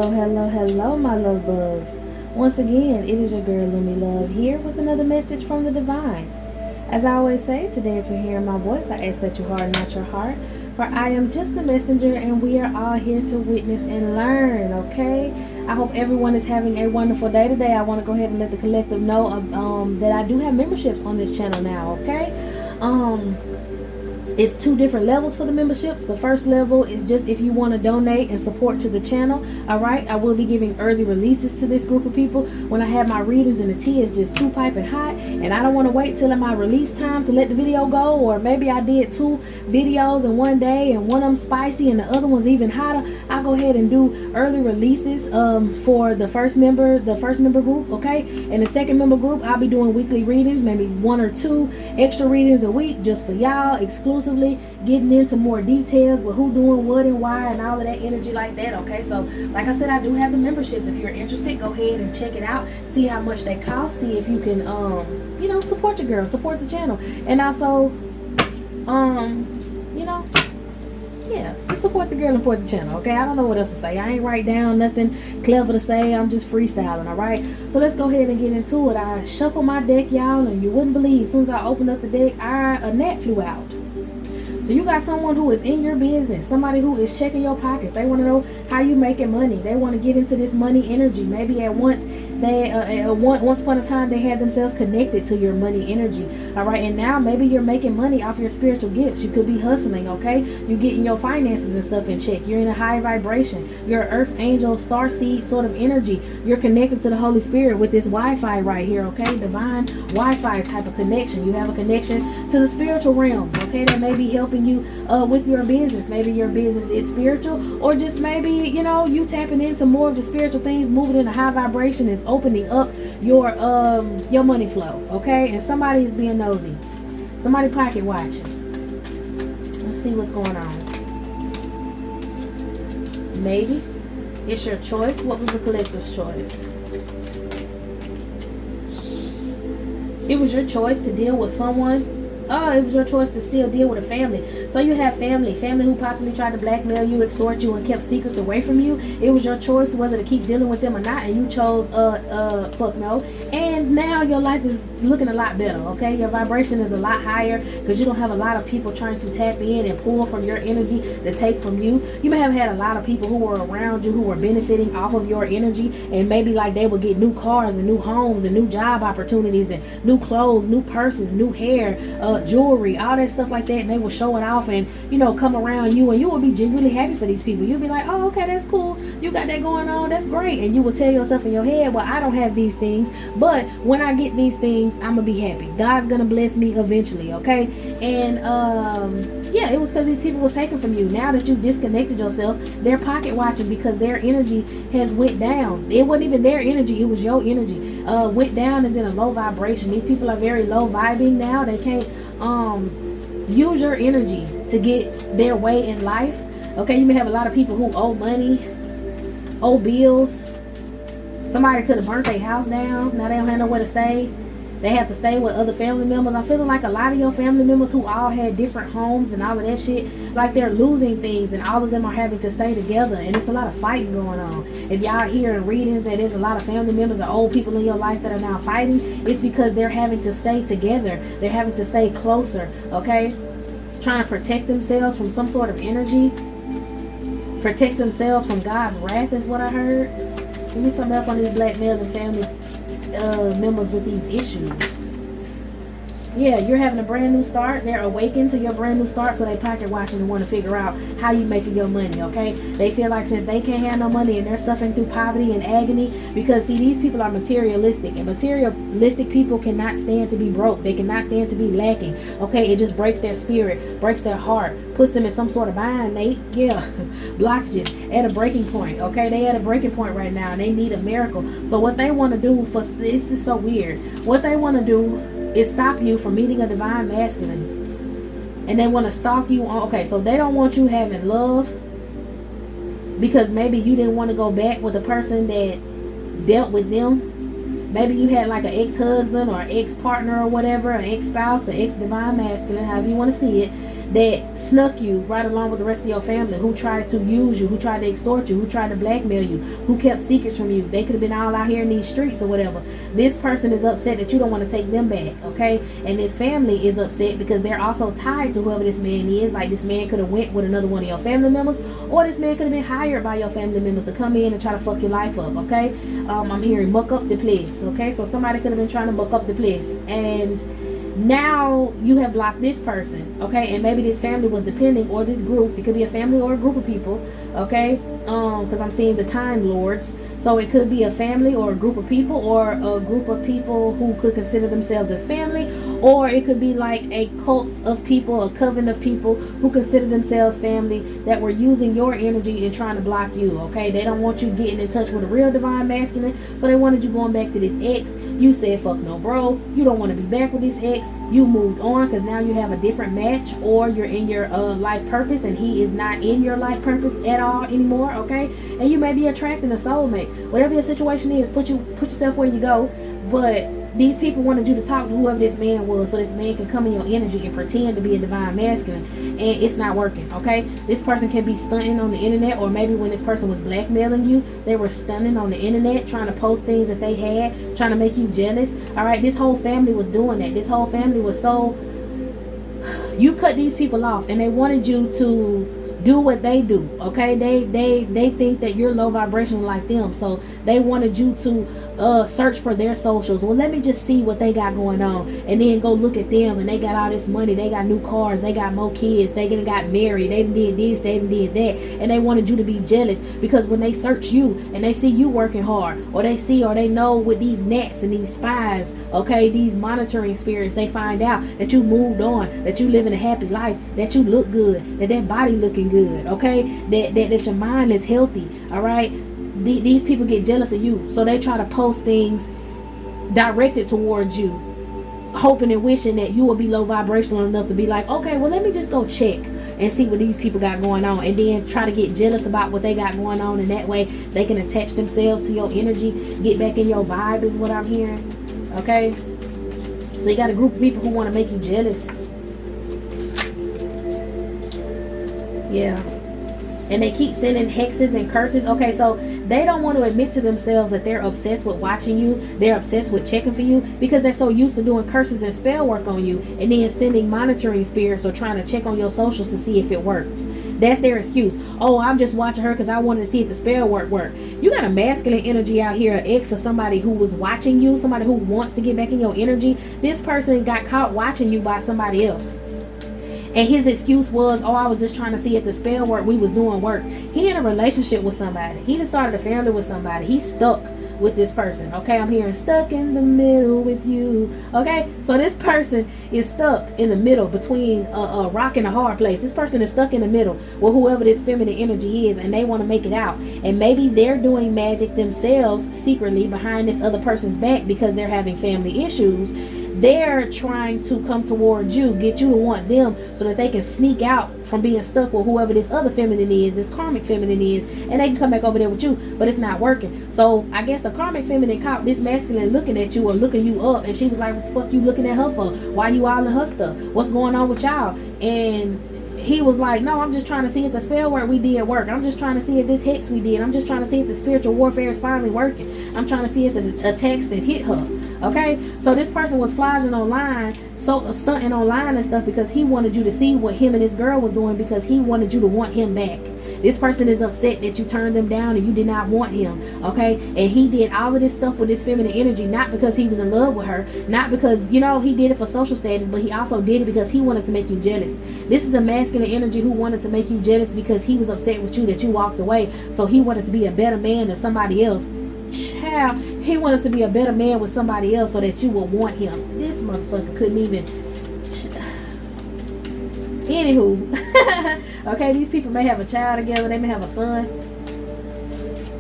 Hello, my love bugs. Once again, it is your girl Lumi Love here with another message from the divine. As I always say, today if you're hearing my voice, I ask that you harden not your heart, for I am just a messenger and we are all here to witness and learn, okay? I hope everyone is having a wonderful day today. I want to go ahead and let the collective know that I do have memberships on this channel now, okay? It's two different levels for the memberships. The first level is just if you want to donate and support to the channel. All right, I will be giving early releases to this group of people when I have my readings and the tea is just too piping hot and I don't want to wait till my release time to let the video go. Or maybe I did 2 videos in one day and one of them spicy and the other one's even hotter. I'll go ahead and do early releases for the first member group, okay? And the second member group, I'll be doing weekly readings, maybe 1 or 2 extra readings a week just for y'all, exclusively getting into more details with who doing what and why and all of that energy like that, okay? So like I said, I do have the memberships. If you're interested, go ahead and check it out, see how much they cost, see if you can you know, support your girl, support the channel, and also you know, yeah, just support the girl and support the channel, okay? I don't know what else to say. I ain't write down nothing clever to say. I'm just freestyling, all right? So let's go ahead and get into it. I shuffle my deck, y'all, and you wouldn't believe, as soon as I opened up the deck, a gnat flew out. So you got someone who is in your business, somebody who is checking your pockets. They want to know how you making money. They want to get into this money energy. Maybe at once once upon a time they had themselves connected to your money energy. All right, and now maybe you're making money off your spiritual gifts. You could be hustling, okay? You're getting your finances and stuff in check. You're in a high vibration. You're earth angel, star seed sort of energy. You're connected to the Holy Spirit with this Wi-Fi right here, okay? Divine Wi-Fi type of connection. You have a connection to the spiritual realm, okay? That may be helping you with your business. Maybe your business is spiritual, or just maybe, you know, you tapping into more of the spiritual things, moving in a high vibration is opening up your money flow, okay? And somebody is being nosy, somebody pocket watching. Let's see what's going on. Maybe it's your choice. What was the collective's choice? It was your choice to deal with someone. Oh, it was your choice to still deal with a family. So you have family who possibly tried to blackmail you, extort you, and kept secrets away from you. It was your choice whether to keep dealing with them or not, and you chose fuck no. And now your life is looking a lot better, okay? Your vibration is a lot higher because you don't have a lot of people trying to tap in and pull from your energy to take from you. You may have had a lot of people who were around you who were benefiting off of your energy, and maybe like they would get new cars and new homes and new job opportunities and new clothes, new purses, new hair, jewelry, all that stuff like that, and they will show it off and, you know, come around you, and you will be genuinely happy for these people. You'll be like, oh, okay, that's cool, you got that going on, that's great. And you will tell yourself in your head, well, I don't have these things, but when I get these things, I'm gonna be happy. God's gonna bless me eventually, okay? And yeah, it was because these people was taken from you. Now that you've disconnected yourself, they're pocket watching because their energy has went down. It wasn't even their energy, it was your energy. Went down is in a low vibration. These people are very low vibing now. They can't use your energy to get their way in life, okay? You may have a lot of people who owe money, owe bills. Somebody could have burnt their house down. Now they don't have nowhere to stay. They have to stay with other family members. I'm feeling like a lot of your family members who all had different homes and all of that shit, like they're losing things and all of them are having to stay together, and it's a lot of fighting going on. If y'all hear in readings that there's a lot of family members or old people in your life that are now fighting, it's because they're having to stay together. They're having to stay closer, okay? Trying to protect themselves from some sort of energy. Protect themselves from God's wrath is what I heard. Give me something else on these black male and family members with these issues. Yeah, you're having a brand new start. They're awakened to your brand new start, so they pocket watching and want to figure out how you making your money, okay? They feel like since they can't have no money and they're suffering through poverty and agony, because see, these people are materialistic, and materialistic people cannot stand to be broke. They cannot stand to be lacking, okay? It just breaks their spirit, breaks their heart, puts them in some sort of bind. Blockages at a breaking point, okay? They at a breaking point right now and they need a miracle. So what they want to do for this is so weird. What they want to do is stop you from meeting a divine masculine, and they want to stalk you on. Okay, so they don't want you having love because maybe you didn't want to go back with the person that dealt with them. Maybe you had like an ex-husband or ex-partner or whatever, an ex-spouse, an ex-divine masculine, however you want to see it. that snuck you right along with the rest of your family, who tried to use you, who tried to extort you, who tried to blackmail you, who kept secrets from you. They could have been all out here in these streets or whatever. This person is upset that you don't want to take them back, okay? And this family is upset because they're also tied to whoever this man is. Like, this man could have went with another one of your family members, or this man could have been hired by your family members to come in and try to fuck your life up, okay? I'm hearing muck up the place, okay? So somebody could have been trying to muck up the place, and now you have blocked this person, okay? And maybe this family was depending, or this group, it could be a family or a group of people, okay? Because I'm seeing the Time Lords, so it could be a family or a group of people, or a group of people who could consider themselves as family, or it could be like a cult of people, a coven of people who consider themselves family, that were using your energy and trying to block you, okay? They don't want you getting in touch with a real divine masculine, so they wanted you going back to this ex. You said fuck no bro, you don't want to be back with this ex. You moved on because now you have a different match, or you're in your life purpose and he is not in your life purpose at all anymore, okay? And you may be attracting a soulmate. Whatever your situation is, put yourself where you go. But these people wanted you to talk to whoever this man was, so this man can come in your energy and pretend to be a divine masculine, and it's not working, okay? This person can be stunting on the internet, or maybe when this person was blackmailing you, they were stunning on the internet, trying to post things that they had, trying to make you jealous. All right, this whole family was doing that. This whole family was so, you cut these people off, and they wanted you to do what they do, okay? They think that you're low vibrational like them, so they wanted you to search for their socials. Well, let me just see what they got going on, and then go look at them, and they got all this money, they got new cars, they got more kids, they got married, they did this, they did that, and they wanted you to be jealous, because when they search you and they see you working hard, or they see, or they know with these nets and these spies, okay, these monitoring spirits, they find out that you moved on, that you living a happy life, that you look good, that body looking good, okay, that your mind is healthy, all right? These people get jealous of you, so they try to post things directed towards you, hoping and wishing that you will be low vibrational enough to be like, okay, well, let me just go check and see what these people got going on, and then try to get jealous about what they got going on, and that way they can attach themselves to your energy, get back in your vibe, is what I'm hearing, okay? So you got a group of people who want to make you jealous. Yeah. And they keep sending hexes and curses. Okay, so they don't want to admit to themselves that they're obsessed with watching you. They're obsessed with checking for you, because they're so used to doing curses and spell work on you, and then sending monitoring spirits or trying to check on your socials to see if it worked. That's their excuse. Oh, I'm just watching her because I wanted to see if the spell work worked. You got a masculine energy out here, an ex of somebody who was watching you, somebody who wants to get back in your energy. This person got caught watching you by somebody else. And his excuse was, oh, I was just trying to see if the spell work, we was doing work. He in a relationship with somebody. He just started a family with somebody. He's stuck with this person. Okay, I'm hearing stuck in the middle with you. Okay, so this person is stuck in the middle between a rock and a hard place. This person is stuck in the middle with whoever this feminine energy is, and they want to make it out. And maybe they're doing magic themselves secretly behind this other person's back, because they're having family issues. They're trying to come towards you, get you to want them, so that they can sneak out from being stuck with whoever this other feminine is, this karmic feminine is, and they can come back over there with you, but it's not working. So I guess the karmic feminine caught this masculine looking at you, or looking you up, and she was like, what the fuck you looking at her for? Why you all in her stuff? What's going on with y'all? And he was like, no, I'm just trying to see if the spell work we did work. I'm just trying to see if this hex we did. I'm just trying to see if the spiritual warfare is finally working. I'm trying to see if the attacks that hit her. Okay, so this person was flogging online, so stunting online and stuff, because he wanted you to see what him and his girl was doing, because he wanted you to want him back. This person is upset that you turned them down and you did not want him, okay? And he did all of this stuff with this feminine energy, not because he was in love with her, not because, you know, he did it for social status, but he also did it because he wanted to make you jealous. This is the masculine energy who wanted to make you jealous because he was upset with you that you walked away, so he wanted to be a better man than somebody else. Child, he wanted to be a better man with somebody else so that you would want him. This motherfucker couldn't even. Anywho, okay, these people may have a child together. They may have a son.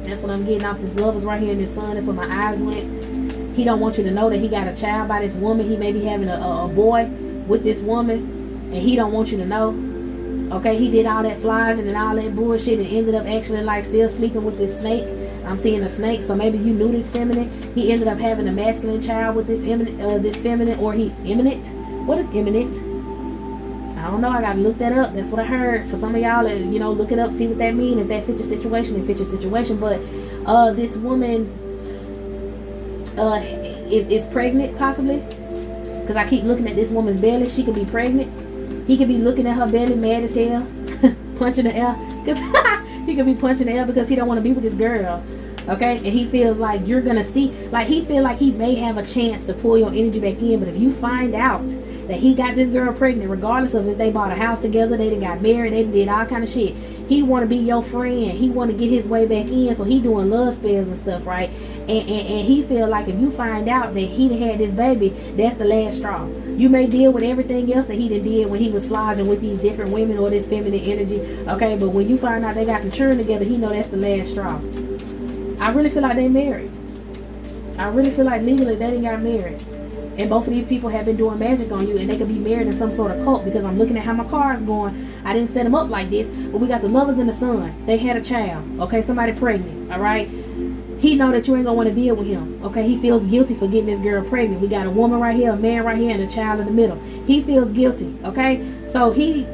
That's what I'm getting off this lovers right here in this son. That's where my eyes went. He don't want you to know that he got a child by this woman. He may be having a boy with this woman, and he don't want you to know. Okay, he did all that flogging and all that bullshit, and ended up actually like still sleeping with this snake. I'm seeing a snake, so maybe you knew this feminine. He ended up having a masculine child with this feminine, or he imminent. What is imminent? I don't know. I gotta look that up. That's what I heard. For some of y'all, you know, look it up, see what that means. If that fits your situation, it fits your situation. But this woman is pregnant, possibly, because I keep looking at this woman's belly. She could be pregnant. He could be looking at her belly, mad as hell, punching the air. Because he could be punching the air because he don't want to be with this girl. Okay, and he feels like you're gonna see, like he feel like he may have a chance to pull your energy back in. But if you find out that he got this girl pregnant, regardless of if they bought a house together, they done got married, they did all kind of shit, he want to be your friend, he want to get his way back in, so he doing love spells and stuff, right? And he feel like if you find out that he done had this baby, that's the last straw. You may deal with everything else that he done did when he was flogging with these different women or this feminine energy, okay? But when you find out they got some children together, he know that's the last straw. I really feel like they married. I really feel like legally they didn't got married. And both of these people have been doing magic on you, and they could be married in some sort of cult, because I'm looking at how my card is going. I didn't set them up like this, but we got the lovers and the sun. They had a child, okay? Somebody pregnant, all right? He know that you ain't gonna want to deal with him, okay? He feels guilty for getting this girl pregnant. We got a woman right here, a man right here, and a child in the middle. He feels guilty, okay? So he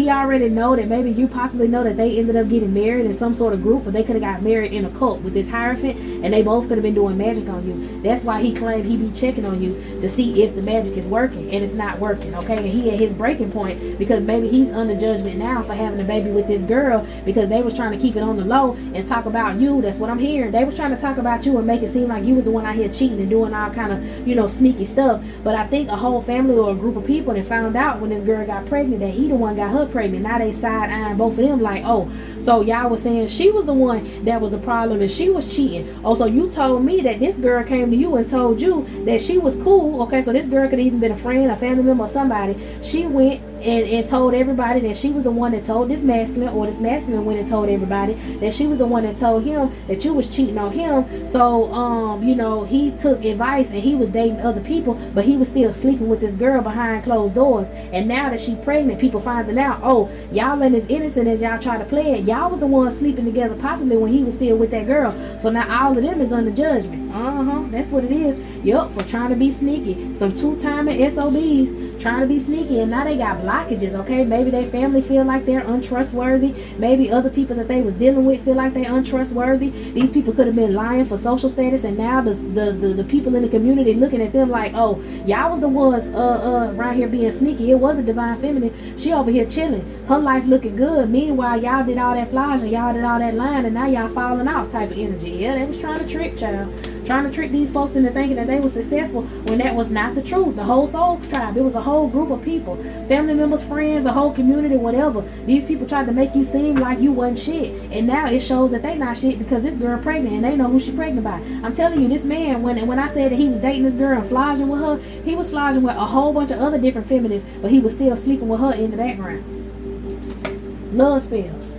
already know that maybe you possibly know that they ended up getting married in some sort of group, but they could have got married in a cult with this Hierophant, and they both could have been doing magic on you. That's why he claimed he be checking on you to see if the magic is working, and it's not working, okay? And he at his breaking point, because maybe he's under judgment now for having a baby with this girl, because they was trying to keep it on the low and talk about you. That's what I'm hearing. They was trying to talk about you and make it seem like you was the one out here cheating and doing all kind of, you know, sneaky stuff. But I think a whole family or a group of people that found out when this girl got pregnant that he the one got her pregnant. Now they side-eyeing both of them like, oh, so y'all was saying she was the one that was the problem and she was cheating. Oh, so you told me that this girl came to you and told you that she was cool. Okay, so this girl could have even been a friend, a family member, or somebody. She went and told everybody that she was the one that told this masculine, or this masculine went and told everybody that she was the one that told him that you was cheating on him. So you know, he took advice and he was dating other people, but he was still sleeping with this girl behind closed doors. And now that she pregnant, people finding out, oh, y'all ain't as innocent as y'all try to play it. Y'all was the ones sleeping together possibly when he was still with that girl. So now all of them is under judgment. That's what it is. Yup, for trying to be sneaky. Some two-timing SOBs trying to be sneaky, and now they got blockages, okay? Maybe their family feel like they're untrustworthy. Maybe other people that they was dealing with feel like they're untrustworthy. These people could have been lying for social status, and now the people in the community looking at them like, oh, y'all was the ones right here being sneaky. It was a divine feminine. She over here chilling. Her life looking good. Meanwhile, y'all did all that flash and y'all did all that lying, and now y'all falling off type of energy. Yeah, they was trying to trick, child. Trying to trick these folks into thinking that they were successful when that was not the truth. The whole soul tribe, it was a whole group of people, family members, friends, the whole community, whatever. These people tried to make you seem like you wasn't shit, and now it shows that they not shit because this girl pregnant and they know who she pregnant by. I'm telling you, this man, when I said that he was dating this girl and flogging with her, he was flogging with a whole bunch of other different feminists, but he was still sleeping with her in the background. Love spells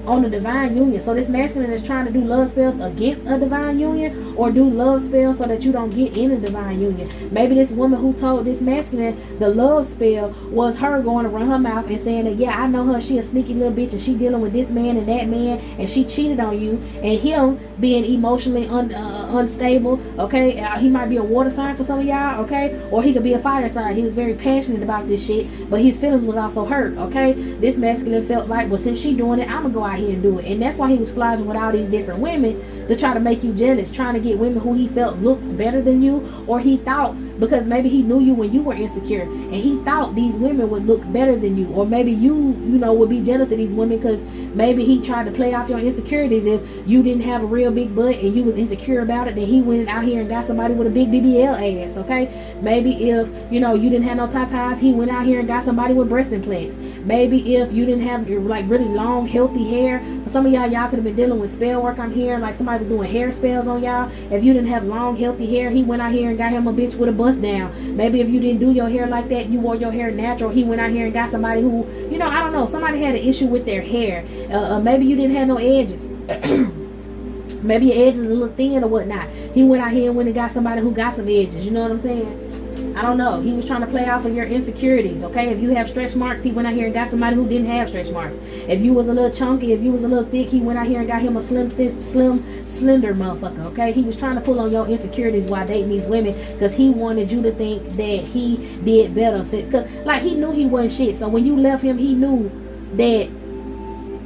on the divine union. So this masculine is trying to do love spells against a divine union, or do love spells so that you don't get in a divine union. Maybe this woman who told this masculine the love spell was her going to run her mouth and saying that, yeah, I know her, she a sneaky little bitch and she dealing with this man and that man and she cheated on you, and him being emotionally unstable, okay? He might be a water sign for some of y'all, okay? Or he could be a fire sign. He was very passionate about this shit, but his feelings was also hurt, okay? This masculine felt like, well, since she doing it, I'm gonna go out here and do it. And that's why he was flogging with all these different women, to try to make you jealous, trying to get women who he felt looked better than you, or he thought, because maybe he knew you when you were insecure and he thought these women would look better than you, or maybe you know, would be jealous of these women because maybe he tried to play off your insecurities. If you didn't have a real big butt and you was insecure about it, then he went out here and got somebody with a big BBL ass, okay? Maybe if, you know, you didn't have no tatas, he went out here and got somebody with breast implants. Maybe if you didn't have like really long healthy hair, for some of y'all could have been dealing with spell work. I'm hearing like somebody was doing hair spells on y'all. If you didn't have long healthy hair, he went out here and got him a bitch with a bust down. Maybe if you didn't do your hair like that, you wore your hair natural, he went out here and got somebody who, you know, I don't know, somebody had an issue with their hair. Maybe you didn't have no edges. Maybe your edges are a little thin or whatnot. He went out here and went and got somebody who got some edges. You know what I'm saying? I don't know. He was trying to play off of your insecurities, okay? If you have stretch marks, he went out here and got somebody who didn't have stretch marks. If you was a little chunky, if you was a little thick, he went out here and got him a slim, thick, slender motherfucker, okay? He was trying to pull on your insecurities while dating these women because he wanted you to think that he did better. Because, like, he knew he wasn't shit. So when you left him, he knew that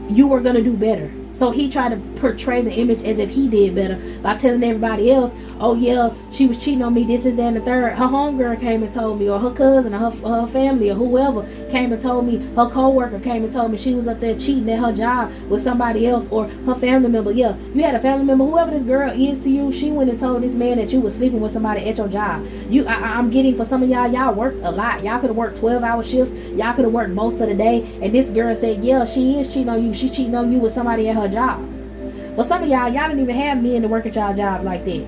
you were going to do better. So he tried to portray the image as if he did better by telling everybody else, oh yeah, she was cheating on me, this is that and the third. Her homegirl came and told me, or her cousin, or her family, or whoever came and told me, her co-worker came and told me she was up there cheating at her job with somebody else, or her family member. Yeah, you had a family member, whoever this girl is to you, she went and told this man that you was sleeping with somebody at your job. I'm getting, for some of y'all worked a lot. Y'all could have worked 12-hour shifts. Y'all could have worked most of the day. And this girl said, yeah, she is cheating on you. She cheating on you with somebody at her job. For some of y'all didn't even have men to work at y'all job like that.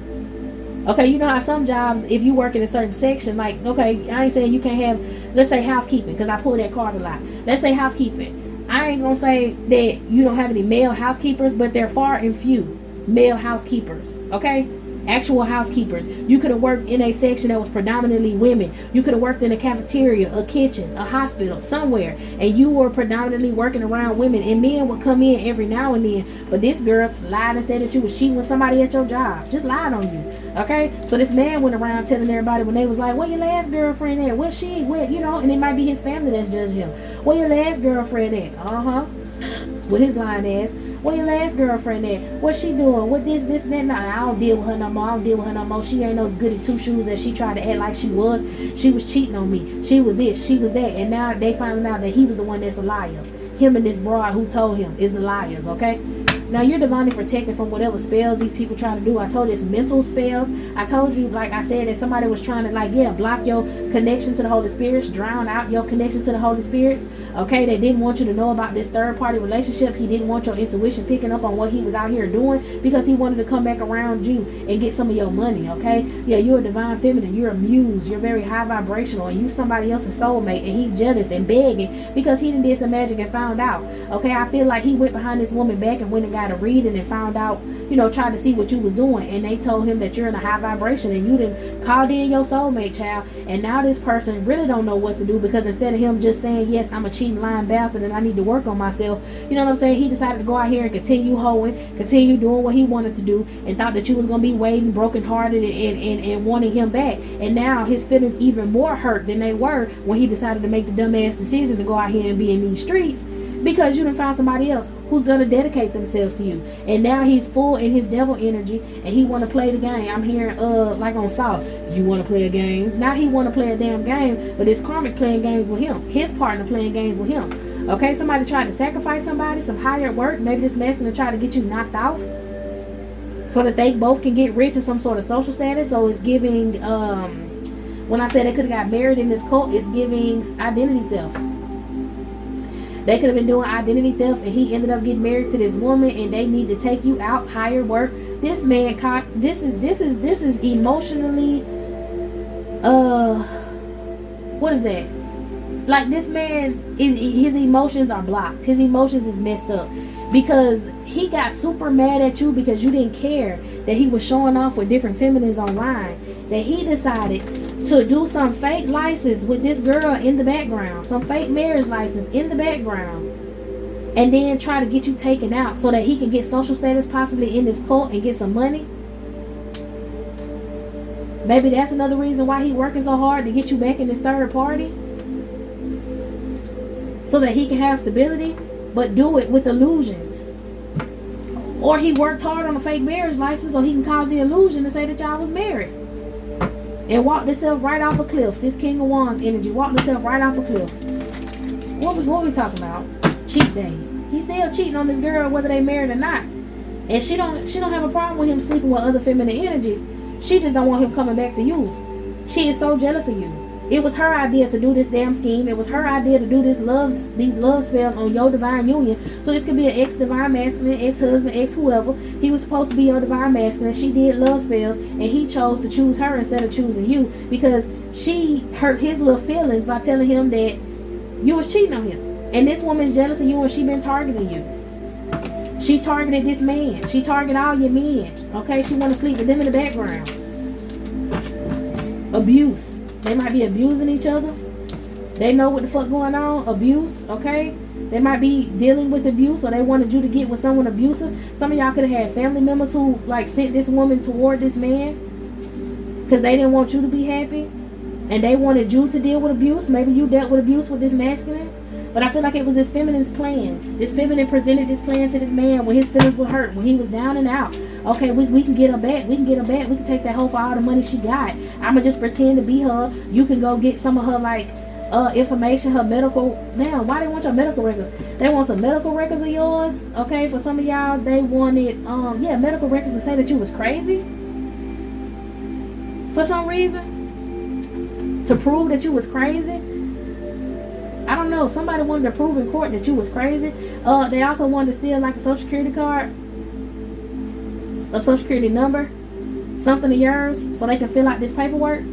Okay, you know how some jobs, if you work in a certain section, like, okay, I ain't saying you can't have, let's say housekeeping, because I pull that card a lot. Let's say housekeeping. I ain't gonna say that you don't have any male housekeepers, but they're far and few male housekeepers, okay? Actual housekeepers. You could have worked in a section that was predominantly women. You could have worked in a cafeteria, a kitchen, a hospital, somewhere, and you were predominantly working around women, and men would come in every now and then. But this girl lied and said that you was cheating with somebody at your job. Just lied on you. Okay? So this man went around telling everybody when they was like, where your last girlfriend at? Where she? Where? You know, and it might be his family that's judging him. Where your last girlfriend at? With his lying ass. Where your last girlfriend at? What's she doing? What this, that? Nah, I don't deal with her no more. She ain't no goody two shoes that she tried to act like she was. She was cheating on me. She was this, she was that. And now they finding out that he was the one that's a liar. Him and this broad who told him is the liars, okay? Now you're divinely protected from whatever spells these people try to do. I told you it's mental spells. I told you, like I said, that somebody was trying to, block your connection to the Holy Spirits, drown out your connection to the Holy Spirits. Okay, they didn't want you to know about this third party relationship. He didn't want your intuition picking up on what he was out here doing because he wanted to come back around you and get some of your money, okay? Yeah, you're a divine feminine. You're a muse. You're very high vibrational, and you somebody else's soulmate, and he jealous and begging because he did some magic and found out. Okay, I feel like he went behind this woman back and went and got a reading and found out, tried to see what you was doing, and they told him that you're in a high vibration and you done called in your soulmate, child, and now this person really don't know what to do because instead of him just saying, yes, I'm a cheating, lying bastard and I need to work on myself, you know what I'm saying, he decided to go out here and continue hoeing, continue doing what he wanted to do, and thought that you was going to be waiting, broken hearted and wanting him back, and now his feelings even more hurt than they were when he decided to make the dumbass decision to go out here and be in these streets. Because you done found somebody else who's going to dedicate themselves to you. And now he's full in his devil energy and he want to play the game. I'm hearing, like on South, you want to play a game? Now he want to play a damn game, but it's karmic playing games with him. His partner playing games with him. Okay, somebody tried to sacrifice somebody, some hired work. Maybe this man's going to try to get you knocked off so that they both can get rich in some sort of social status. So it's giving, when I said they could have got married in this cult, it's giving identity theft. They could have been doing identity theft and he ended up getting married to this woman and they need to take you out, hire work. This man, this is emotionally, what is that? Like this man, his emotions are blocked. His emotions is messed up because he got super mad at you because you didn't care that he was showing off with different feminines online. That he decided to do some fake license with this girl in the background, some fake marriage license in the background, and then try to get you taken out so that he can get social status possibly in this cult and get some money. Maybe that's another reason why he working so hard to get you back in this third party, so that he can have stability, but do it with illusions. Or he worked hard on a fake marriage license so he can cause the illusion to say that y'all was married. And walked himself right off a cliff. This King of Wands energy walked himself right off a cliff. What we talking about? Cheat day. He's still cheating on this girl whether they married or not. And she don't have a problem with him sleeping with other feminine energies. She just don't want him coming back to you. She is so jealous of you. It was her idea to do this damn scheme. It was her idea to do these love spells on your divine union. So this could be an ex-divine masculine, ex-husband, ex-whoever. He was supposed to be your divine masculine. She did love spells and he chose to choose her instead of choosing you because she hurt his little feelings by telling him that you was cheating on him. And this woman's jealous of you and she been targeting you. She targeted this man. She targeted all your men. Okay, she want to sleep with them in the background. Abuse. They might be abusing each other. They know what the fuck going on. Abuse, okay? They might be dealing with abuse, or they wanted you to get with someone abusive. Some of y'all could have had family members who like sent this woman toward this man because they didn't want you to be happy, and they wanted you to deal with abuse. Maybe you dealt with abuse with this masculine, but I feel like it was this feminine's plan. This feminine presented this plan to this man when his feelings were hurt, when he was down and out. Okay, we can get her back. We can get her back. We can take that hoe for all the money she got. I'ma just pretend to be her. You can go get some of her like information, her medical. Damn, why they want your medical records? They want some medical records of yours. Okay, for some of y'all, they wanted yeah, medical records to say that you was crazy for some reason, to prove that you was crazy. I don't know. Somebody wanted to prove in court that you was crazy. They also wanted to steal like a social security card, a social security number, something of yours, so they can fill out this paperwork.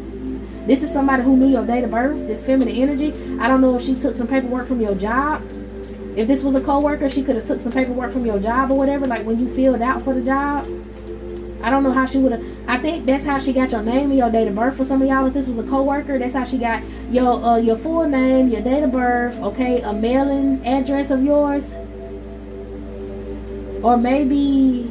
This is somebody who knew your date of birth, this feminine energy. I don't know if she took some paperwork from your job. If this was a co-worker, she could have took some paperwork from your job or whatever, like when you filled out for the job. I don't know how she would have. I think that's how she got your name and your date of birth for some of y'all. If this was a co-worker, that's how she got your full name, your date of birth, okay, a mailing address of yours. Or maybe,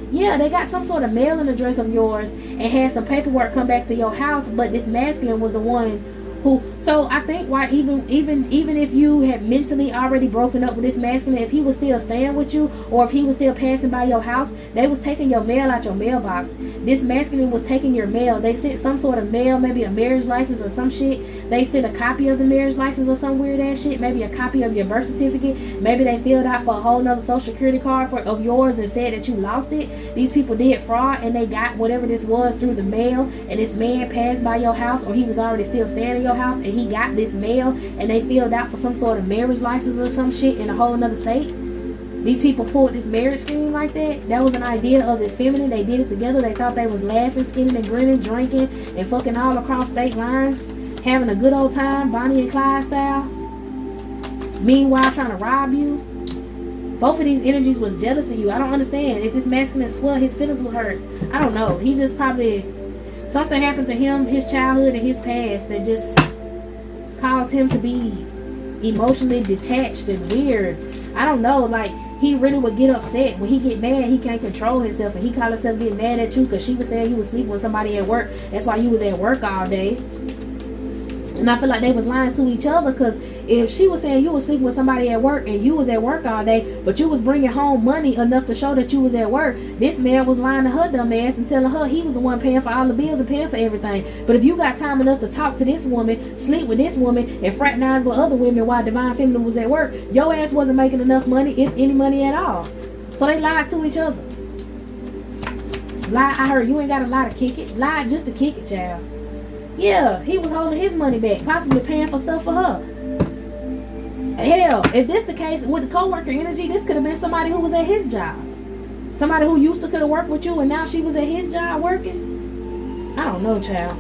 yeah, they got some sort of mailing address of yours and had some paperwork come back to your house, but this masculine was the one who. So I think why even if you had mentally already broken up with this masculine, if he was still staying with you, or if he was still passing by your house, they was taking your mail out your mailbox. This masculine was taking your mail. They sent some sort of mail, maybe a marriage license or some shit. They sent a copy of the marriage license or some weird ass shit, maybe a copy of your birth certificate. Maybe they filled out for a whole nother social security card of yours and said that you lost it. These people did fraud and they got whatever this was through the mail, and this man passed by your house, or he was already still staying in your house, and he got this mail and they filled out for some sort of marriage license or some shit in a whole nother state. These people pulled this marriage scheme like that. That was an idea of this feminine. They did it together. They thought they was laughing, skinning and grinning, drinking and fucking all across state lines, having a good old time, Bonnie and Clyde style. Meanwhile trying to rob you. Both of these energies was jealous of you. I don't understand. If this masculine swore his feelings were hurt, I don't know. He just probably, something happened to him, his childhood and his past, that just caused him to be emotionally detached and weird. I don't know, like he really would get upset. When he get mad, he can't control himself, and he called himself getting mad at you because she was saying you was sleeping with somebody at work. That's why you was at work all day. And I feel like they was lying to each other, because if she was saying you was sleeping with somebody at work and you was at work all day, but you was bringing home money enough to show that you was at work, this man was lying to her dumb ass and telling her he was the one paying for all the bills and paying for everything. But if you got time enough to talk to this woman, sleep with this woman, and fraternize with other women while Divine Feminine was at work, your ass wasn't making enough money, if any money at all. So they lied to each other. Lie, I heard you ain't got to lie to kick it. Lie just to kick it, child. Yeah, he was holding his money back, possibly paying for stuff for her. Hell, if this the case with the co-worker energy, this could have been somebody who was at his job. Somebody who used to could have worked with you and now she was at his job working. I don't know, child.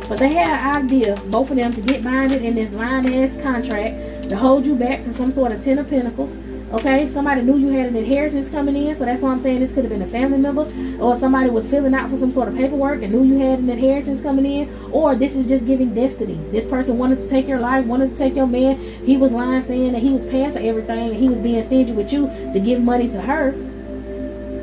But they had an idea, both of them, to get binded in this lying-ass contract to hold you back from some sort of 10 of Pentacles. Okay, somebody knew you had an inheritance coming in, so that's why I'm saying this could have been a family member, or somebody was filling out for some sort of paperwork and knew you had an inheritance coming in, or this is just giving destiny. This person wanted to take your life, wanted to take your man. He was lying, saying that he was paying for everything and he was being stingy with you to give money to her.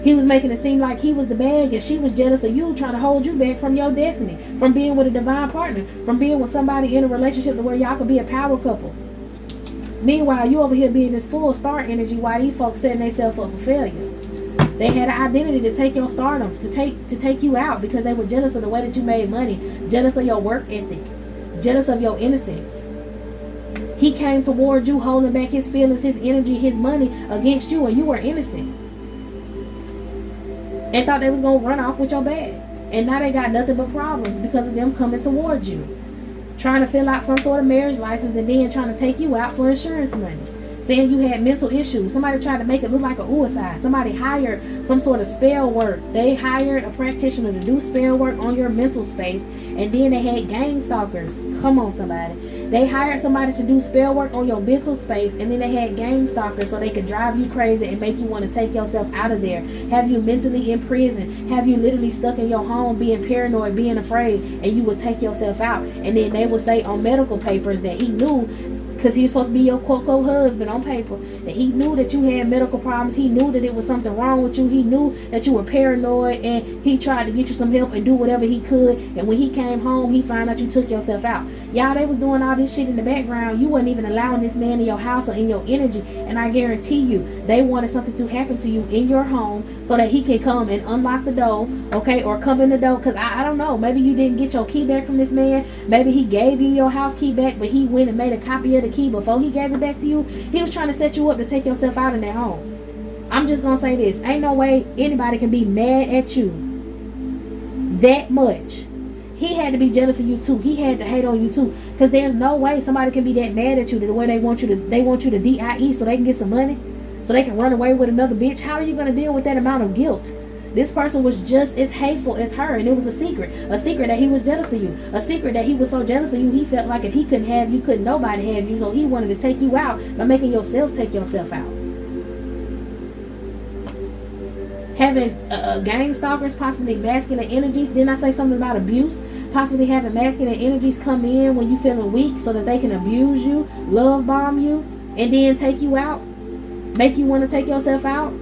He was making it seem like he was the bag and she was jealous of you, trying to hold you back from your destiny, from being with a divine partner, from being with somebody in a relationship to where y'all could be a power couple. Meanwhile, you over here being this full star energy while these folks setting themselves up for failure. They had an identity to take your stardom, to take you out, because they were jealous of the way that you made money, jealous of your work ethic, jealous of your innocence. He came toward you holding back his feelings, his energy, his money against you, and you were innocent. And thought they was going to run off with your bag. And now they got nothing but problems because of them coming towards you. Trying to fill out some sort of marriage license and then trying to take you out for insurance money. saying you had mental issues. Somebody tried to make it look like a suicide. Somebody hired some sort of spell work. They hired a practitioner to do spell work on your mental space, and then they had gang stalkers. Come on, somebody. They hired somebody to do spell work on your mental space, and then they had gang stalkers so they could drive you crazy and make you want to take yourself out of there, have you mentally in prison, have you literally stuck in your home being paranoid, being afraid, and you would take yourself out. And then they would say on medical papers that he knew, because he was supposed to be your quote husband on paper, that he knew that you had medical problems. He knew that it was something wrong with you. He knew that you were paranoid, and he tried to get you some help and do whatever he could. And when he came home, he found out you took yourself out. Y'all, they was doing all this shit in the background. You wasn't even allowing this man in your house or in your energy. And I guarantee you, they wanted something to happen to you in your home so that he can come and unlock the door, okay, or come in the door. Because I don't know, maybe you didn't get your key back from this man. Maybe he gave you your house key back, but he went and made a copy of the key before he gave it back to you. He was trying to set you up to take yourself out in that home. I'm just gonna say this, ain't no way anybody can be mad at you that much. He had to be jealous of you too. He had to hate on you too, because there's no way somebody can be that mad at you the way they want you to DIE so they can get some money, so they can run away with another bitch. How are you gonna deal with that amount of guilt? This person was just as hateful as her, and it was a secret that he was jealous of you, a secret that he was so jealous of you, he felt like if he couldn't have you, couldn't nobody have you, so he wanted to take you out by making yourself take yourself out. Having gang stalkers, possibly masculine energies. Didn't I say something about abuse? Possibly having masculine energies come in when you feeling weak so that they can abuse you, love bomb you, and then take you out, make you want to take yourself out.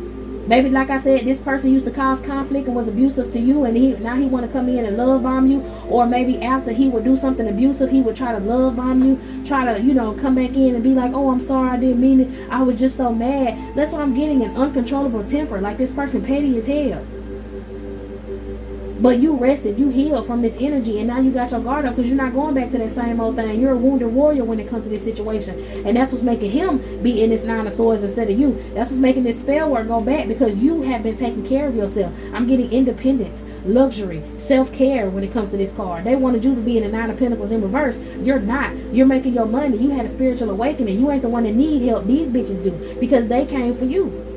Maybe, like I said, this person used to cause conflict and was abusive to you, and now he want to come in and love bomb you. Or maybe after he would do something abusive, he would try to love bomb you, try to, come back in and be like, oh, I'm sorry, I didn't mean it, I was just so mad. That's what I'm getting, an uncontrollable temper, like this person petty as hell. But you rested, you healed from this energy, and now you got your guard up because you're not going back to that same old thing. You're a wounded warrior when it comes to this situation. And that's what's making him be in this 9 of swords instead of you. That's what's making this spell work go back, because you have been taking care of yourself. I'm getting independence, luxury, self-care when it comes to this card. They wanted you to be in the 9 of Pentacles in reverse. You're not. You're making your money. You had a spiritual awakening. You ain't the one that need help. These bitches do, because they came for you.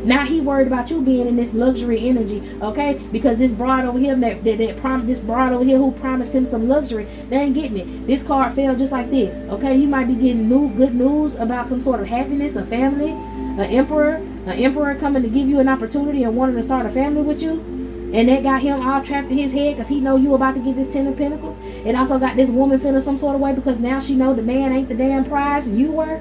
Now he worried about you being in this luxury energy, okay? Because this broad over here, this broad over here who promised him some luxury, they ain't getting it. This card fell just like this, okay? You might be getting good news about some sort of happiness, a family, an emperor coming to give you an opportunity and wanting to start a family with you. And that got him all trapped in his head because he know you about to get this 10 of Pentacles. It also got this woman feeling some sort of way because now she know the man ain't the damn prize you were.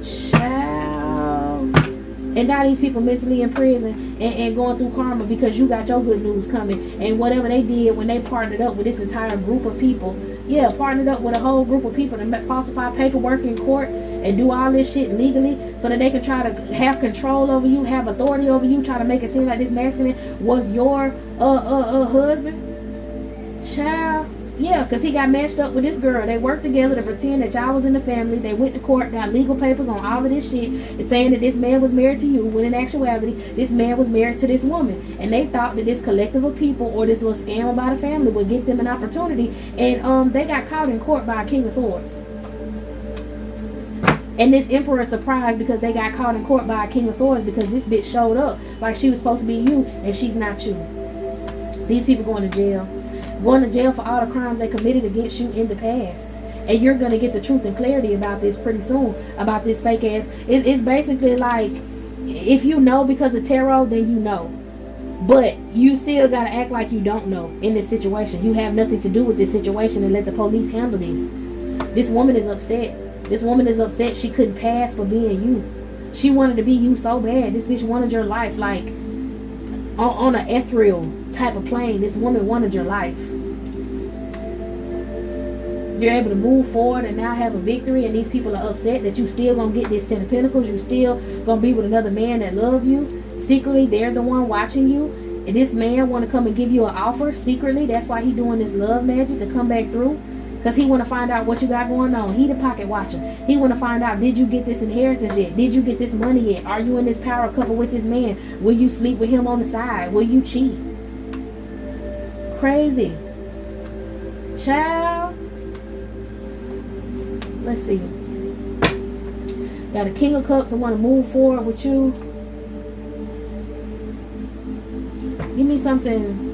Child. And now these people mentally in prison and going through karma because you got your good news coming. And whatever they did when they partnered up with this entire group of people, partnered up with a whole group of people to falsify paperwork in court and do all this shit legally so that they can try to have control over you, have authority over you, try to make it seem like this masculine was your husband. Child. Yeah, because he got matched up with this girl. They worked together to pretend that y'all was in the family. They went to court, got legal papers on all of this shit. It's saying that this man was married to you, when in actuality, this man was married to this woman. And they thought that this collective of people or this little scam about a family would get them an opportunity. And they got caught in court by a King of Swords. And this emperor is surprised because they got caught in court by a King of Swords because this bitch showed up like she was supposed to be you and she's not you. These people going to jail. Going to jail for all the crimes they committed against you in the past. And you're going to get the truth and clarity about this pretty soon. About this fake ass. It's basically like, if you know because of tarot, then you know. But you still got to act like you don't know in this situation. You have nothing to do with this situation and let the police handle this. This woman is upset. This woman is upset she couldn't pass for being you. She wanted to be you so bad. This bitch wanted your life like on an ethereal type of plane. This woman wanted your life. You're able to move forward and now have a victory, and these people are upset that you still gonna get this 10 of Pentacles. You still gonna be with another man that love you. Secretly, they're the one watching you. And this man want to come and give you an offer secretly. That's why he doing this love magic to come back through. Because he want to find out what you got going on. He the pocket watcher. He want to find out, did you get this inheritance yet? Did you get this money yet? Are you in this power couple with this man? Will you sleep with him on the side? Will you cheat? Crazy. Child. Let's see. Got a King of Cups that want to move forward with you. Give me something.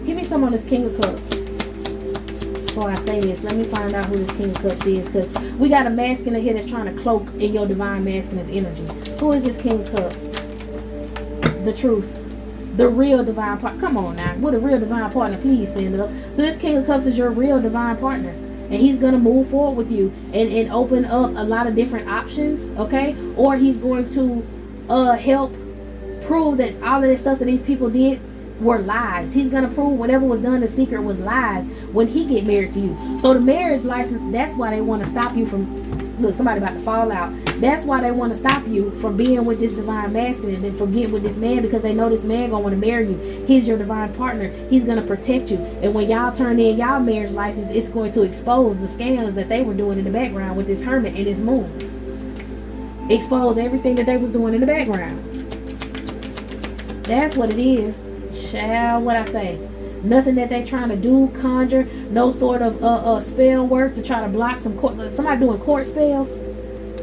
Give me some on this King of Cups. Before I say this, let me find out who this King of Cups is, because we got a masculine here that's trying to cloak in your divine masculine's energy. Who is this King of Cups? The truth. The real divine partner. Come on now. With a real divine partner, please stand up. So this King of Cups is your real divine partner. And he's going to move forward with you and open up a lot of different options, okay? Or he's going to help prove that all of this stuff that these people did were lies. He's going to prove whatever was done in secret was lies when he get married to you. So the marriage license, that's why they want to stop you from, look, somebody about to fall out. That's why they want to stop you from being with this divine masculine and from getting with this man, because they know this man going to want to marry you. He's your divine partner. He's going to protect you. And when y'all turn in y'all marriage license, it's going to expose the scams that they were doing in the background with this hermit and his moon. Expose everything that they was doing in the background. That's what it is. Child, what I say. Nothing that they trying to do, conjure, no sort of spell work to try to block somebody doing court spells.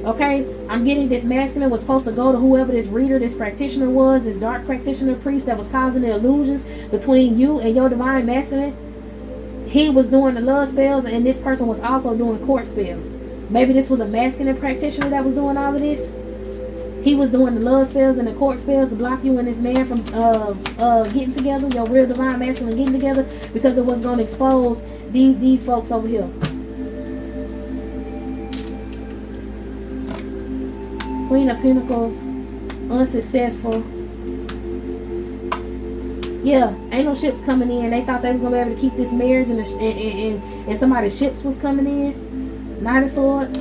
Okay, I'm getting this masculine was supposed to go to whoever this reader, this practitioner was, this dark practitioner priest that was causing the illusions between you and your divine masculine. He was doing the love spells, and this person was also doing court spells. Maybe this was a masculine practitioner that was doing all of this. He was doing the love spells and the court spells to block you and this man from getting together, your real divine masculine getting together, because it was going to expose these folks over here. Queen of Pentacles, unsuccessful. Yeah, ain't no ships coming in. They thought they was going to be able to keep this marriage, and somebody's ships was coming in. Knight of Swords.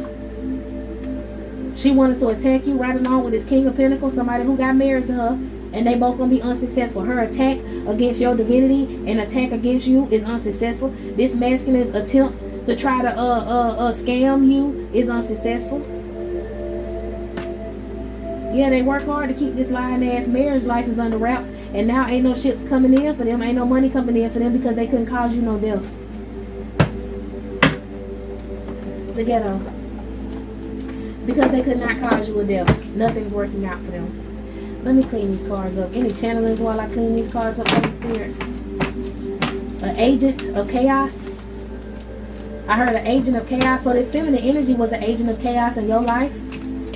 She wanted to attack you right along with this King of Pentacles, somebody who got married to her, and they both gonna be unsuccessful. Her attack against your divinity and attack against you is unsuccessful. This masculine's attempt to try to scam you is unsuccessful. Yeah, they work hard to keep this lying ass marriage license under wraps, and now ain't no ships coming in for them, ain't no money coming in for them, because they couldn't cause you no death. The ghetto. Because they could not cause you a death. Nothing's working out for them. Let me clean these cards up. Any channelings while I clean these cards up, Holy Spirit? An agent of chaos. I heard an agent of chaos. So this feminine energy was an agent of chaos in your life.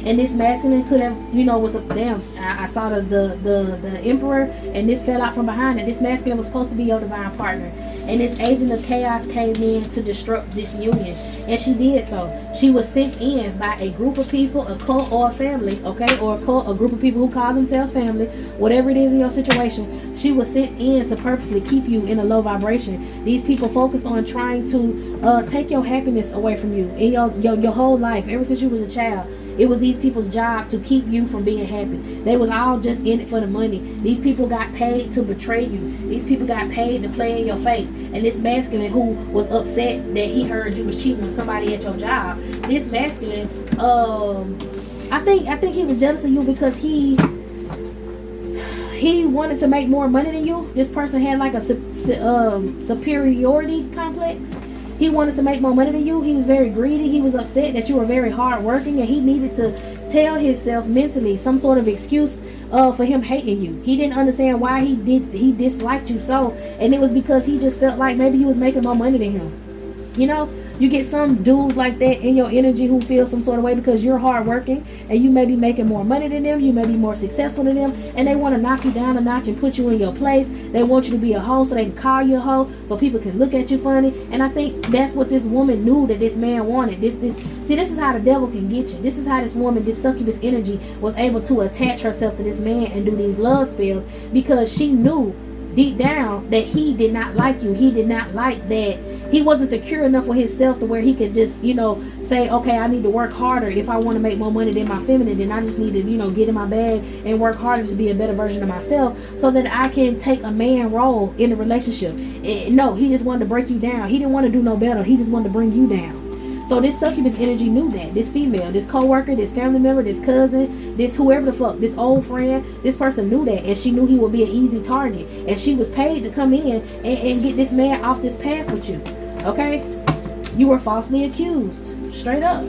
And this masculine could have, was a damn. I saw the emperor, and this fell out from behind it. This masculine was supposed to be your divine partner. And this agent of chaos came in to disrupt this union. And she did so. She was sent in by a group of people, a cult or a family, okay? Or a cult, a group of people who call themselves family. Whatever it is in your situation, she was sent in to purposely keep you in a low vibration. These people focused on trying to take your happiness away from you in your whole life, ever since you was a child. It was these people's job to keep you from being happy. They was all just in it for the money. These people got paid to betray you. These people got paid to play in your face. And this masculine who was upset that he heard you was cheating with somebody at your job. This masculine, I think he was jealous of you because he wanted to make more money than you. This person had like a superiority complex. He wanted to make more money than you. He was very greedy. He was upset that you were very hardworking, and he needed to tell himself mentally some sort of excuse for him hating you. He didn't understand why he disliked you so, and it was because he just felt like maybe you was making more money than him. You get some dudes like that in your energy who feel some sort of way because you're hardworking and you may be making more money than them, you may be more successful than them, and they want to knock you down a notch and put you in your place. They want you to be a hoe so they can call you a hoe, so people can look at you funny. And I think that's what this woman knew that this man wanted. This is how the devil can get you. This is how this woman, this succubus energy, was able to attach herself to this man and do these love spells, because she knew deep down that he did not like you. He did not like that. He wasn't secure enough with himself to where he could just, say, okay, I need to work harder. If I want to make more money than my feminine, then I just need to, get in my bag and work harder to be a better version of myself so that I can take a man role in a relationship. No, he just wanted to break you down. He didn't want to do no better. He just wanted to bring you down. So this succubus energy knew that. This female, this co-worker, this family member, this cousin, this whoever the fuck, this old friend, this person knew that. And she knew he would be an easy target. And she was paid to come in and get this man off this path with you. Okay? You were falsely accused. Straight up.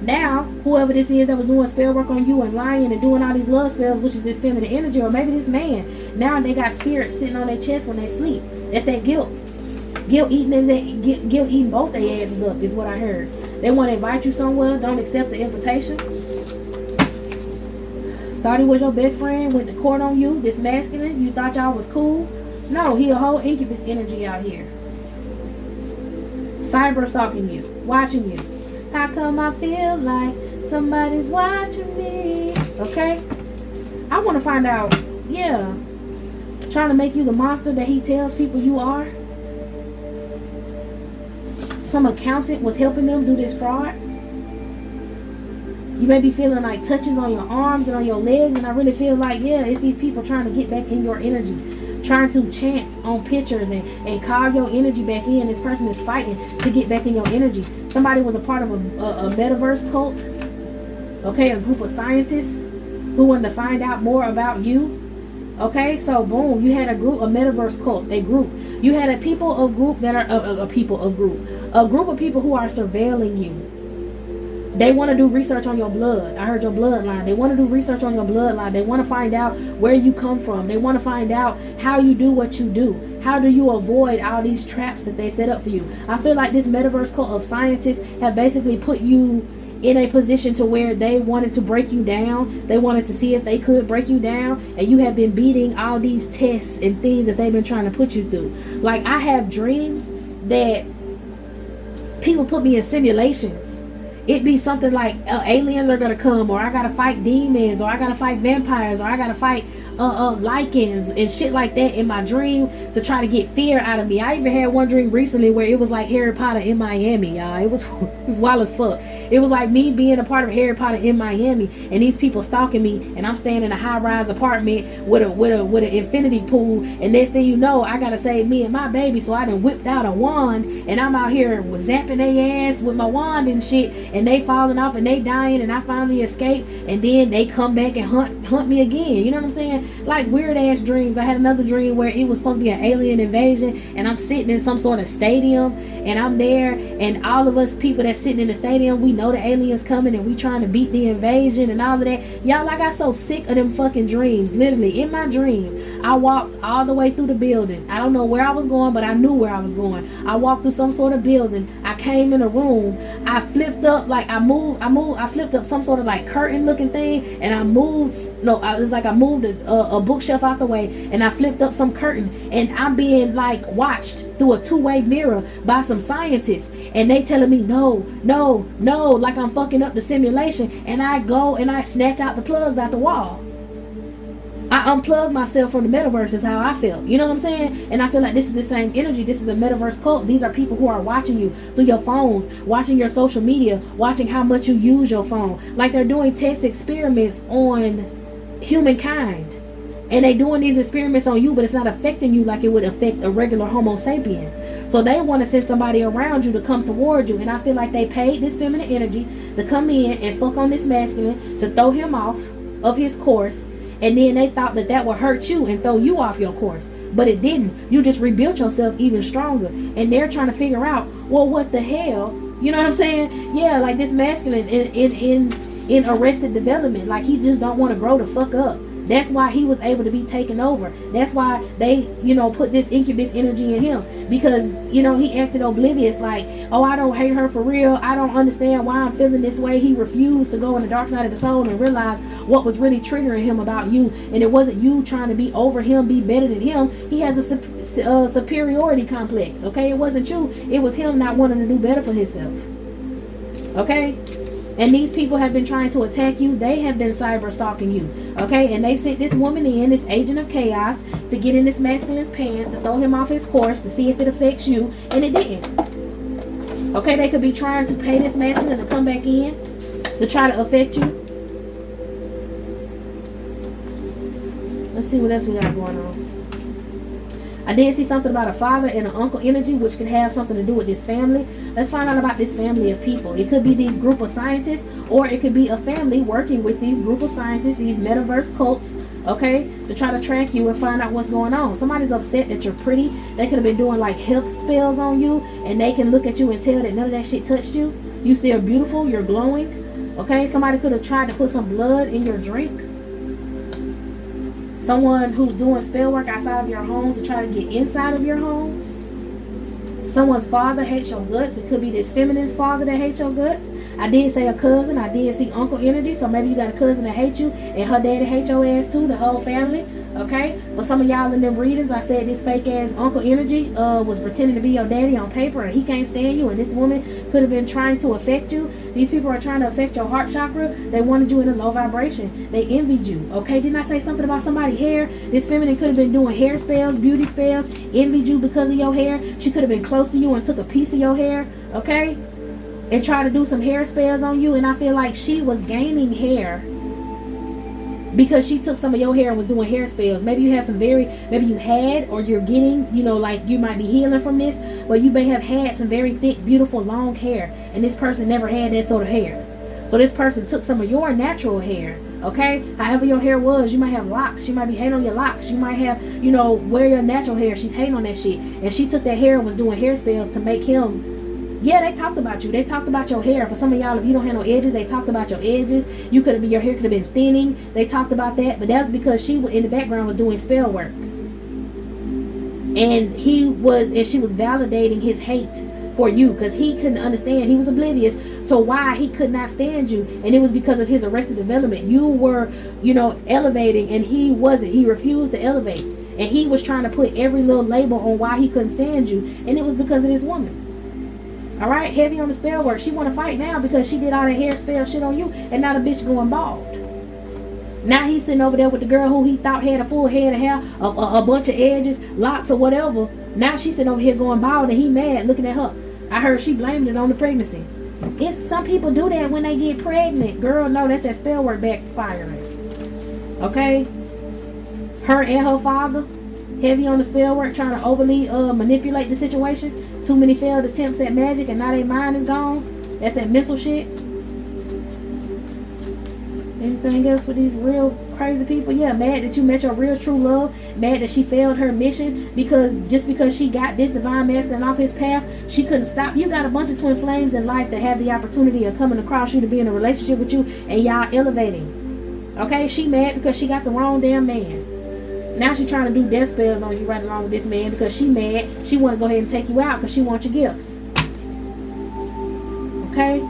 Now, whoever this is that was doing spell work on you and lying and doing all these love spells, which is this feminine energy, or maybe this man, now they got spirits sitting on their chest when they sleep. That's that guilt. Guilt eating both their asses up is what I heard. They want to invite you somewhere, don't accept the invitation. Thought he was your best friend, went to court on you, this masculine, you thought y'all was cool. No, he a whole incubus energy out here. Cyber stalking you, watching you. How come I feel like somebody's watching me? Okay? I want to find out, yeah. Trying to make you the monster that he tells people you are. Some accountant was helping them do this fraud. You may be feeling like touches on your arms and on your legs, and I really feel like, yeah, it's these people trying to get back in your energy, trying to chant on pictures and call your energy back in. This person is fighting to get back in your energy. Somebody was a part of a Metaverse cult, okay, a group of scientists who wanted to find out more about you. Okay, so boom, you had a group, a Metaverse cult, a group. You had a people of group that are a group of people who are surveilling you. They want to do research on your blood. I heard your bloodline. They want to do research on your bloodline. They want to find out where you come from. They want to find out how you do what you do. How do you avoid all these traps that they set up for you? I feel like this Metaverse cult of scientists have basically put you in a position to where they wanted to break you down. They wanted to see if they could break you down, and you have been beating all these tests and things that they've been trying to put you through. Like, I have dreams that people put me in simulations. It be something like aliens are gonna come, or I gotta fight demons, or I gotta fight vampires, or I gotta fight lichens and shit like that in my dream to try to get fear out of me. I even had one dream recently where it was like Harry Potter in Miami, y'all. It was wild as fuck. It was like me being a part of Harry Potter in Miami, and these people stalking me, and I'm staying in a high-rise apartment with an infinity pool, and next thing you know, I gotta save me and my baby, so I done whipped out a wand, and I'm out here zapping their ass with my wand and shit, and they falling off and they dying, and I finally escape, and then they come back and hunt me again. You know what I'm saying? Like weird ass dreams. I had another dream where it was supposed to be an alien invasion, and I'm sitting in some sort of stadium, and I'm there, and all of us people that's sitting in the stadium, we know the aliens coming, and we trying to beat the invasion and all of that. Y'all, I got so sick of them fucking dreams. Literally, in my dream, I walked all the way through the building. I don't know where I was going, but I knew where I was going. I walked through some sort of building. I came in a room. I flipped up, like I flipped up some sort of like curtain looking thing, and I moved a bookshelf out the way, and I flipped up some curtain, and I'm being like watched through a two-way mirror by some scientists, and they telling me no, like I'm fucking up the simulation, and I go and I snatch out the plugs out the wall. I unplugged myself from the metaverse is how I felt. You know what I'm saying? And I feel like this is the same energy. This is a metaverse cult. These are people who are watching you through your phones, watching your social media, watching how much you use your phone. Like they're doing test experiments on humankind. And they doing these experiments on you, but it's not affecting you like it would affect a regular Homo sapien. So they want to send somebody around you to come toward you. And I feel like they paid this feminine energy to come in and fuck on this masculine, to throw him off of his course. And then they thought that would hurt you and throw you off your course. But it didn't. You just rebuilt yourself even stronger. And they're trying to figure out, well, what the hell? You know what I'm saying? Yeah, like this masculine in arrested development. Like he just don't want to grow the fuck up. That's why he was able to be taken over. That's why they, put this incubus energy in him. Because, he acted oblivious. Like, oh, I don't hate her for real. I don't understand why I'm feeling this way. He refused to go in the dark night of the soul and realize what was really triggering him about you. And it wasn't you trying to be over him, be better than him. He has a superiority complex. Okay? It wasn't you. It was him not wanting to do better for himself. Okay? And these people have been trying to attack you. They have been cyber stalking you. Okay? And they sent this woman in, this agent of chaos, to get in this masculine's pants, to throw him off his course, to see if it affects you. And it didn't. Okay? They could be trying to pay this masculine to come back in to try to affect you. Let's see what else we got going on. I did see something about a father and an uncle energy, which could have something to do with this family. Let's find out about this family of people. It could be these group of scientists, or it could be a family working with these group of scientists, these metaverse cults, okay, to try to track you and find out what's going on. Somebody's upset that you're pretty. They could have been doing like health spells on you, and they can look at you and tell that none of that shit touched you. You still beautiful. You're glowing. Okay, somebody could have tried to put some blood in your drink. Someone who's doing spell work outside of your home to try to get inside of your home. Someone's father hates your guts. It could be this feminine's father that hates your guts. I did say a cousin. I did see uncle energy. So maybe you got a cousin that hates you and her daddy hates your ass too, the whole family. Okay, for some of y'all in them readings, I said this fake ass uncle energy was pretending to be your daddy on paper, and he can't stand you, and this woman could have been trying to affect you. These people are trying to affect your heart chakra. They wanted you in a low vibration. They envied you. Okay, didn't I say something about somebody's hair? This feminine could have been doing hair spells, beauty spells, envied you because of your hair. She could have been close to you and took a piece of your hair, okay, and tried to do some hair spells on you. And I feel like she was gaining hair because she took some of your hair and was doing hair spells. Maybe you had maybe you had, or you're getting, you know, like you might be healing from this, but you may have had some very thick, beautiful, long hair, and this person never had that sort of hair. So this person took some of your natural hair, okay? However your hair was, you might have locks. She might be hating on your locks. You might have, you know, wear your natural hair. She's hating on that shit. And she took that hair and was doing hair spells to make him. Yeah, they talked about you. They talked about your hair. For some of y'all, if you don't have no edges, they talked about your edges. Your hair could have been thinning. They talked about that. But that's because she, in the background, was doing spell work. And she was validating his hate for you, because he couldn't understand. He was oblivious to why he could not stand you. And it was because of his arrested development. You were, you know, elevating, and he wasn't. He refused to elevate. And he was trying to put every little label on why he couldn't stand you. And it was because of this woman. All right, heavy on the spell work. She want to fight now because she did all that hair spell shit on you, and now the bitch going bald. Now he's sitting over there with the girl who he thought had a full head of hair, a bunch of edges, locks or whatever. Now she's sitting over here going bald, and he mad looking at her. I heard she blamed it on the pregnancy. It's some people do that when they get pregnant. Girl, no, that's that spell work backfiring. Okay? Her and her father, heavy on the spell work, trying to overly manipulate the situation. Too many failed attempts at magic, and now their mind is gone. That's that mental shit. Anything else with these real crazy people? Yeah, mad that you met your real true love. Mad that she failed her mission because she got this divine masculine off his path, she couldn't stop. You got a bunch of twin flames in life that have the opportunity of coming across you to be in a relationship with you, and y'all elevating. Okay, she mad because she got the wrong damn man. Now she's trying to do death spells on you right along with this man because she mad. She want to go ahead and take you out because she wants your gifts. Okay?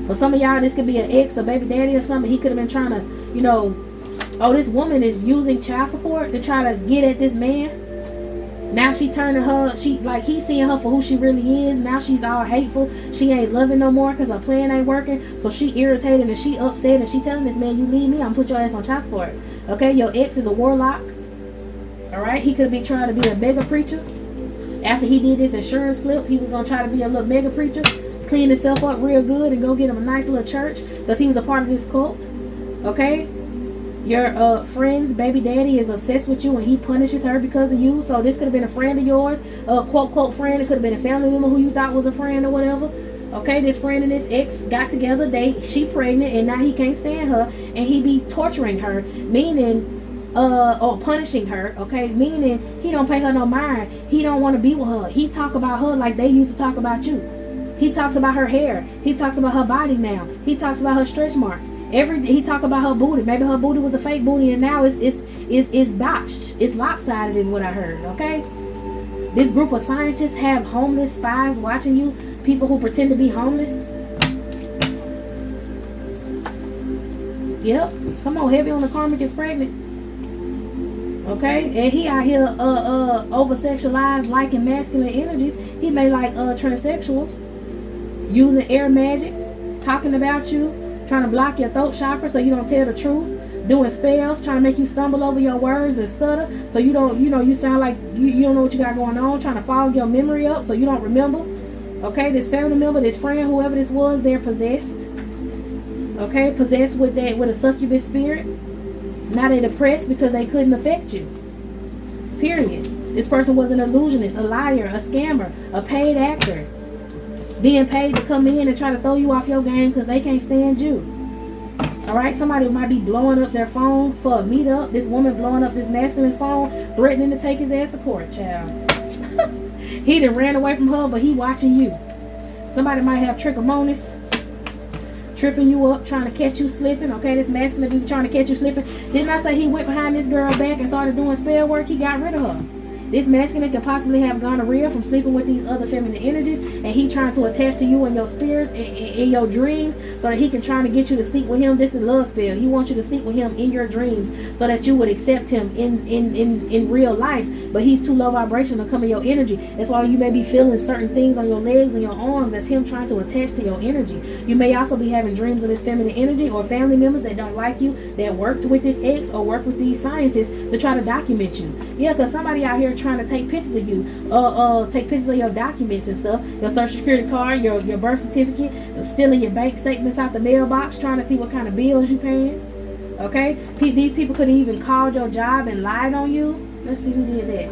For some of y'all, this could be an ex or baby daddy or something. He could have been trying to, you know, oh, this woman is using child support to try to get at this man. Now she turning her, he's seeing her for who she really is. Now she's all hateful. She ain't loving no more because her plan ain't working. So she irritated and she upset, and she telling this man, you leave me, I'm gonna put your ass on child support. Okay, your ex is a warlock. All right, he could be trying to be a mega preacher. After he did this insurance flip, he was gonna try to be a little mega preacher, clean himself up real good and go get him a nice little church because he was a part of this cult. Okay. Your friend's baby daddy is obsessed with you and he punishes her because of you. So this could have been a friend of yours, quote friend. It could have been a family member who you thought was a friend or whatever. Okay, this friend and this ex got together. She pregnant, and now he can't stand her, and he be torturing her, meaning or punishing her. Okay, meaning he don't pay her no mind. He don't want to be with her. He talk about her like they used to talk about you. He talks about her hair. He talks about her body now. He talks about her stretch marks. He talk about her booty. Maybe her booty was a fake booty, and now it's botched. It's lopsided, is what I heard. Okay. This group of scientists have homeless spies watching you. People who pretend to be homeless. Yep. Come on, heavy on the karmic is pregnant. Okay, and he out here over sexualized, liking masculine energies. He may like transsexuals, using air magic, talking about you, trying to block your throat chakra so you don't tell the truth, doing spells, trying to make you stumble over your words and stutter so you don't, you sound like you don't know what you got going on, trying to fog your memory up so you don't remember. Okay, this family member, this friend, whoever this was, they're possessed. Okay, possessed with a succubus spirit. Now they're depressed because they couldn't affect you. Period. This person was an illusionist, a liar, a scammer, a paid actor, being paid to come in and try to throw you off your game because they can't stand you. All right, somebody might be blowing up their phone for a meetup. This woman blowing up this masculine's phone, threatening to take his ass to court, child. He done ran away from her, but he watching you. Somebody might have trichomonas, tripping you up, trying to catch you slipping. Okay, this masculine be trying to catch you slipping. Didn't I say he went behind this girl back and started doing spell work? He got rid of her. This masculine could possibly have gonorrhea from sleeping with these other feminine energies, and he trying to attach to you in your spirit, in your dreams, so that he can try to get you to sleep with him. This is love spell. He wants you to sleep with him in your dreams so that you would accept him in real life. But he's too low vibration to come in your energy. That's why you may be feeling certain things on your legs and your arms. That's him trying to attach to your energy. You may also be having dreams of this feminine energy, or family members that don't like you, that worked with this ex or worked with these scientists to try to document you. Yeah, because somebody out here trying to take pictures of you, take pictures of your documents and stuff, your social security card, your birth certificate, stealing your bank statements out the mailbox, trying to see what kind of bills you paying. Okay, these people could have even called your job and lied on you. Let's see who did that.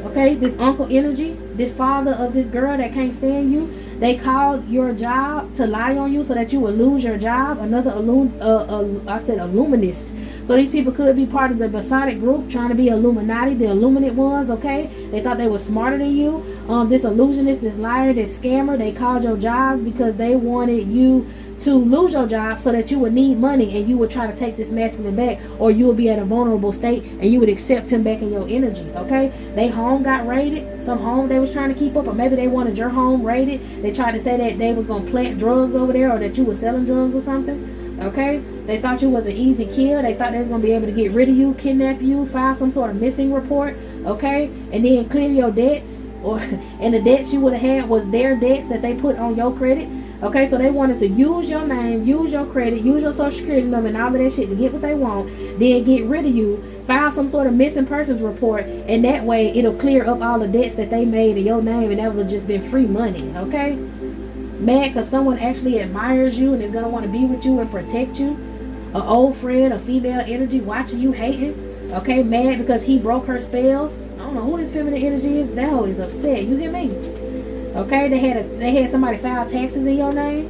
Okay, this uncle energy, this father of this girl that can't stand you, they called your job to lie on you so that you would lose your job. Another illuminist. So these people could be part of the Masonic group, trying to be Illuminati, the Illuminate ones. Okay, they thought they were smarter than you. This illusionist, this liar, this scammer, they called your jobs because they wanted you to lose your job so that you would need money, and you would try to take this masculine back, or you would be at a vulnerable state and you would accept him back in your energy. Okay, they home got raided, some home they was trying to keep up, or maybe they wanted your home raided. They tried to say that they was going to plant drugs over there, or that you were selling drugs or something. Okay, they thought you was an easy kill. They thought they was going to be able to get rid of you, kidnap you, file some sort of missing report. Okay, and then clear your debts, or and the debts you would have had was their debts that they put on your credit. Okay, so they wanted to use your name, use your credit, use your social security number and all of that shit to get what they want, then get rid of you, file some sort of missing persons report, and that way it'll clear up all the debts that they made in your name, and that would have just been free money. Okay, mad because someone actually admires you and is going to want to be with you and protect you. An old friend, a female energy watching you hating. Okay, mad because he broke her spells. I don't know who this feminine energy is. That hoe is upset. You hear me? Okay, they had somebody file taxes in your name.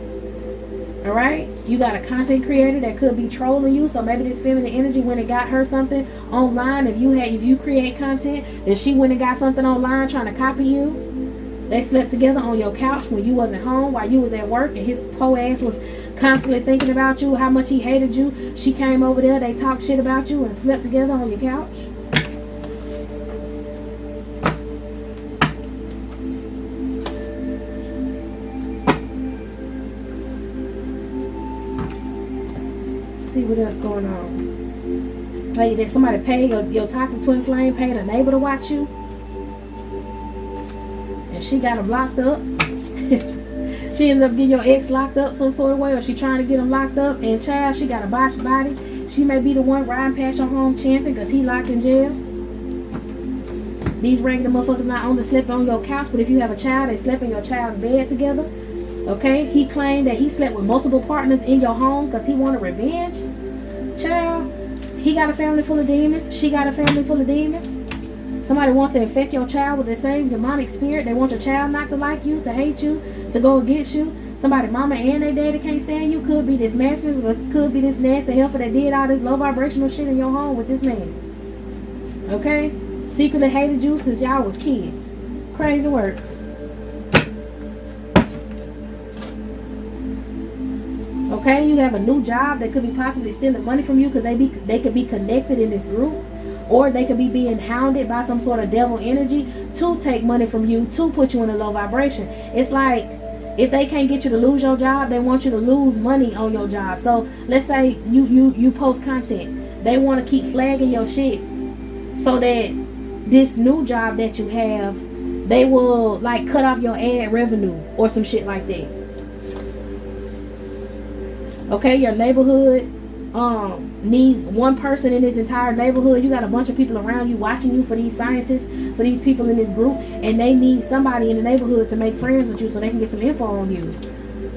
All right, you got a content creator that could be trolling you. So maybe this feminine energy went and got her something online. If you create content, then she went and got something online trying to copy you. They slept together on your couch when you wasn't home, while you was at work, and his po ass was constantly thinking about you, how much he hated you. She came over there, they talked shit about you and slept together on your couch. See what else going on. Like, did somebody pay your toxic twin flame, paid a neighbor to watch you? And she got him locked up. She ended up getting your ex locked up some sort of way, or she trying to get him locked up. And child, she got a botched body. She may be the one riding past your home chanting because he locked in jail. These regular motherfuckers not only slept on your couch, but if you have a child, they slept in your child's bed together. Okay, he claimed that he slept with multiple partners in your home because he wanted revenge. Child, he got a family full of demons. She got a family full of demons. Somebody wants to infect your child with the same demonic spirit. They want your child not to like you, to hate you, to go against you. Somebody mama and their daddy can't stand you. Could be this masculine, but could be this nasty helper that did all this low vibrational shit in your home with this man. Okay, secretly hated you since y'all was kids. Crazy work. Okay, you have a new job that could be possibly stealing money from you because they could be connected in this group, or they could be being hounded by some sort of devil energy to take money from you, to put you in a low vibration. It's like, if they can't get you to lose your job, they want you to lose money on your job. So let's say you post content, they want to keep flagging your shit so that this new job that you have, they will like cut off your ad revenue or some shit like that. Okay, your neighborhood needs one person in this entire neighborhood. You got a bunch of people around you watching you for these scientists, for these people in this group, and they need somebody in the neighborhood to make friends with you so they can get some info on you.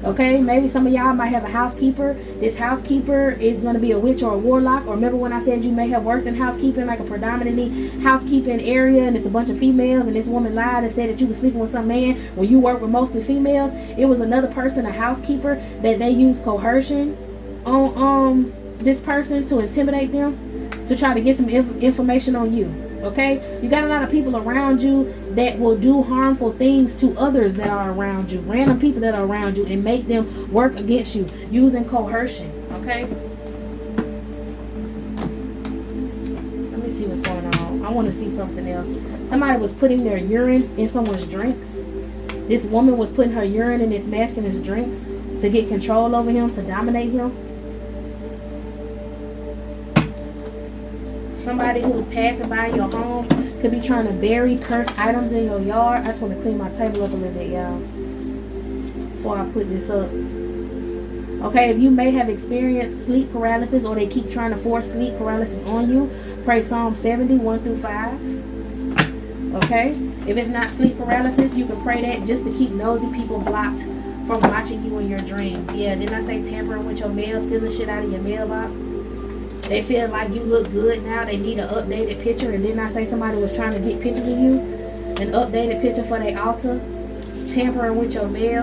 Okay, maybe some of y'all might have a housekeeper. This housekeeper is going to be a witch or a warlock. Or remember when I said you may have worked in housekeeping, like a predominantly housekeeping area, and it's a bunch of females, and this woman lied and said that you were sleeping with some man when you work with mostly females. It was another person, a housekeeper, that they used coercion on this person to intimidate them, to try to get some information on you. Okay, you got a lot of people around you that will do harmful things to others that are around you, random people that are around you, and make them work against you using coercion. Okay, let me see what's going on. I want to see something else. Somebody was putting their urine in someone's drinks. This woman was putting her urine in this masculine's drinks to get control over him, to dominate him. Somebody who was passing by your home could be trying to bury cursed items in your yard. I just want to clean my table up a little bit, y'all, before I put this up. Okay, if you may have experienced sleep paralysis, or they keep trying to force sleep paralysis on you, pray Psalm 70, 1 through 5. Okay, if it's not sleep paralysis, you can pray that just to keep nosy people blocked from watching you in your dreams. Yeah, didn't I say tampering with your mail, stealing shit out of your mailbox? They feel like you look good now. They need an updated picture. And didn't I say somebody was trying to get pictures of you? An updated picture for their altar. Tampering with your mail.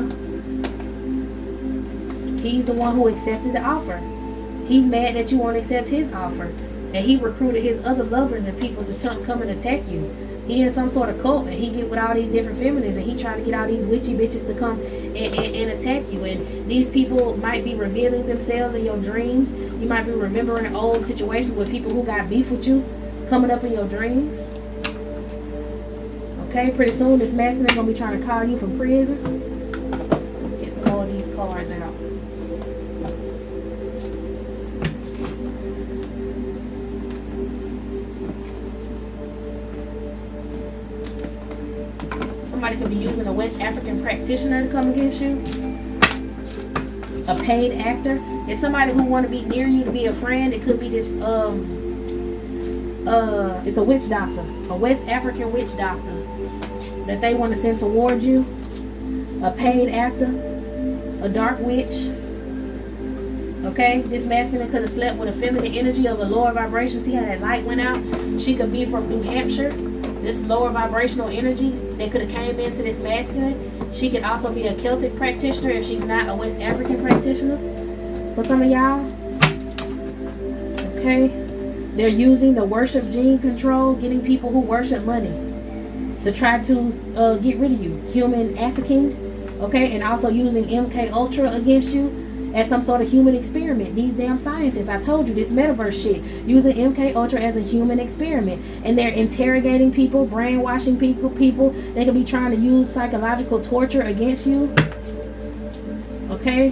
He's the one who accepted the offer. He's mad that you won't accept his offer. And he recruited his other lovers and people to come and attack you. He in some sort of cult, and he get with all these different feminists, and he trying to get all these witchy bitches to come and attack you. And these people might be revealing themselves in your dreams. You might be remembering old situations with people who got beef with you coming up in your dreams. Okay, pretty soon this masculine is gonna be trying to call you from prison. Get some more of these cards out. Somebody could be using a West African practitioner to come against you. A paid actor. It's somebody who want to be near you, to be a friend. It could be this it's a witch doctor, a West African witch doctor that they want to send towards you. A paid actor, a dark witch. Okay, this masculine could have slept with a feminine energy of a lower vibration. See how that light went out? She could be from New Hampshire. This lower vibrational energy that could have came into this masculine. She could also be a Celtic practitioner if she's not a West African practitioner. For some of y'all. Okay. They're using the worship gene control, getting people who worship money to try to get rid of you. Human African. Okay. And also using MK Ultra against you as some sort of human experiment. These damn scientists, I told you, this metaverse shit, using MK Ultra as a human experiment. And they're interrogating people, brainwashing people. They could be trying to use psychological torture against you. Okay?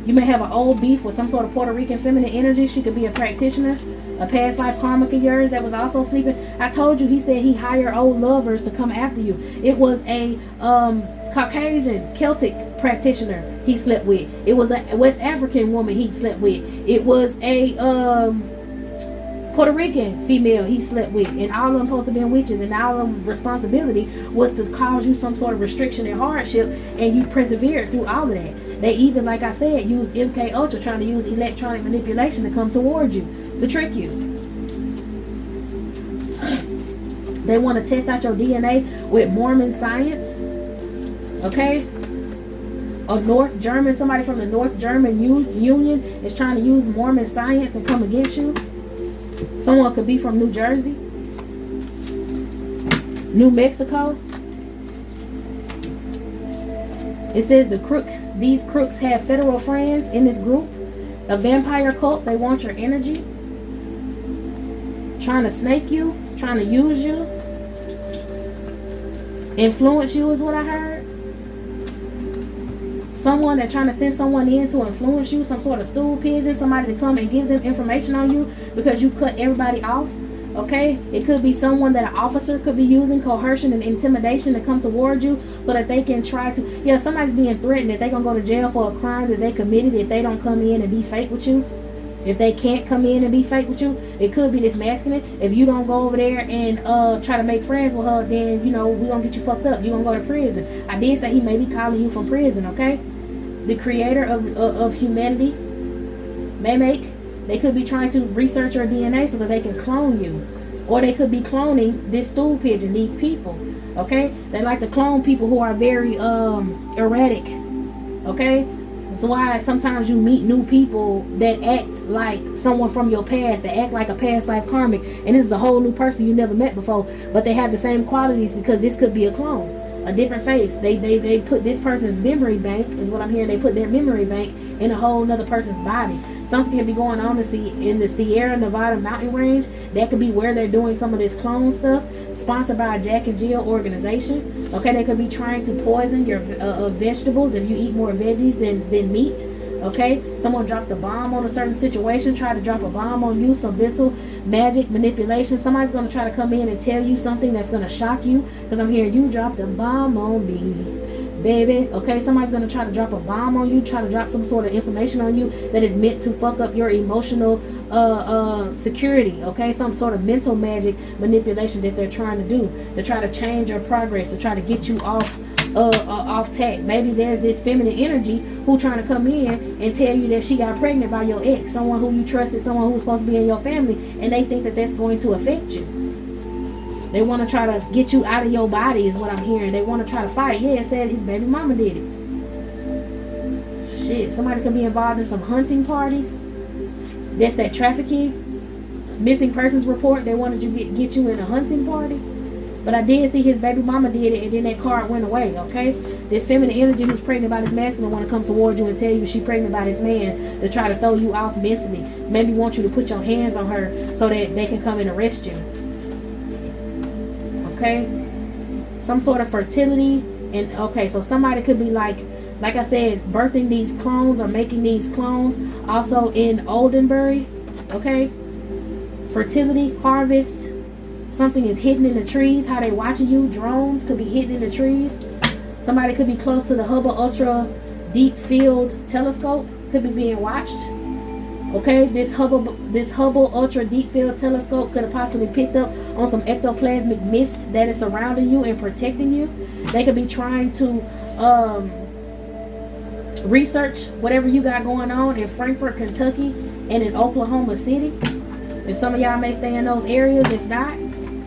You may have an old beef with some sort of Puerto Rican feminine energy. She could be a practitioner. A past life karmic of yours that was also sleeping. I told you, he said he hired old lovers to come after you. It was a Caucasian Celtic practitioner he slept with. It was a West African woman he slept with. It was a Puerto Rican female he slept with. And all of them supposed to be witches, and all of them responsibility was to cause you some sort of restriction and hardship, and you persevered through all of that. They even, like I said, use MK Ultra, trying to use electronic manipulation to come towards you, to trick you. They want to test out your DNA with Mormon science. Okay? A North German, somebody from the North German Union is trying to use Mormon science and come against you. Someone could be from New Jersey, New Mexico. It says these crooks have federal friends in this group. A vampire cult, they want your energy. Trying to snake you, trying to use you. Influence you is what I heard. Someone that's trying to send someone in to influence you, some sort of stool pigeon, somebody to come and give them information on you because you cut everybody off. Okay, it could be someone that an officer could be using coercion and intimidation to come towards you so that they can try to, yeah, somebody's being threatened that they're gonna go to jail for a crime that they committed if they don't come in and be fake with you. If they can't come in and be fake with you, it could be this masculine. If you don't go over there and try to make friends with her, then, you know, we're going to get you fucked up. You're going to go to prison. I did say he may be calling you from prison, okay? The creator of humanity, they could be trying to research your DNA so that they can clone you. Or they could be cloning this stool pigeon, these people, okay? They like to clone people who are very erratic, okay? So why sometimes you meet new people that act like someone from your past, that act like a past life karmic, and this is a whole new person you never met before, but they have the same qualities, because this could be a clone, a different face. They put this person's memory bank, is what I'm hearing. They put their memory bank in a whole nother person's body. Something can be going on in the Sierra Nevada mountain range. That could be where they're doing some of this clone stuff, sponsored by a Jack and Jill organization. Okay, they could be trying to poison your vegetables if you eat more veggies than meat. Okay, someone dropped a bomb on a certain situation, try to drop a bomb on you, some mental magic manipulation. Somebody's going to try to come in and tell you something that's going to shock you, because I'm hearing you dropped a bomb on me, baby. Okay, somebody's going to try to drop a bomb on you, try to drop some sort of information on you that is meant to fuck up your emotional security. Okay, some sort of mental magic manipulation that they're trying to do to try to change your progress, to try to get you off tack. Maybe there's this feminine energy who trying to come in and tell you that she got pregnant by your ex, someone who you trusted, someone who's supposed to be in your family, and they think that that's going to affect you. They want to try to get you out of your body, is what I'm hearing. They want to try to fight. Yeah, it said his baby mama did it. Shit, somebody could be involved in some hunting parties. That's that trafficking, missing persons report. They wanted to get you in a hunting party. But I did see his baby mama did it, and then that card went away, okay? This feminine energy who's pregnant by this masculine want to come towards you and tell you she pregnant by this man to try to throw you off mentally. Maybe want you to put your hands on her so that they can come and arrest you. Okay? Some sort of fertility. And okay, so somebody could be like I said, birthing these clones or making these clones. Also in Oldenburg, okay? Fertility, harvest. Something is hidden in the trees. How they watching you. Drones could be hidden in the trees. Somebody could be close to the Hubble Ultra Deep Field Telescope. Could be being watched. Okay, this Hubble Ultra Deep Field Telescope could have possibly picked up on some ectoplasmic mist that is surrounding you and protecting you. They could be trying to research whatever you got going on in Frankfort, Kentucky, and in Oklahoma City. If some of y'all may stay in those areas, if not,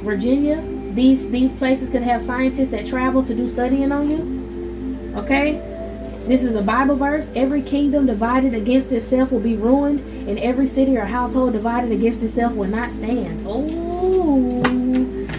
Virginia, these places can have scientists that travel to do studying on you. Okay, this is a Bible verse. Every kingdom divided against itself will be ruined, and every city or household divided against itself will not stand. Oh,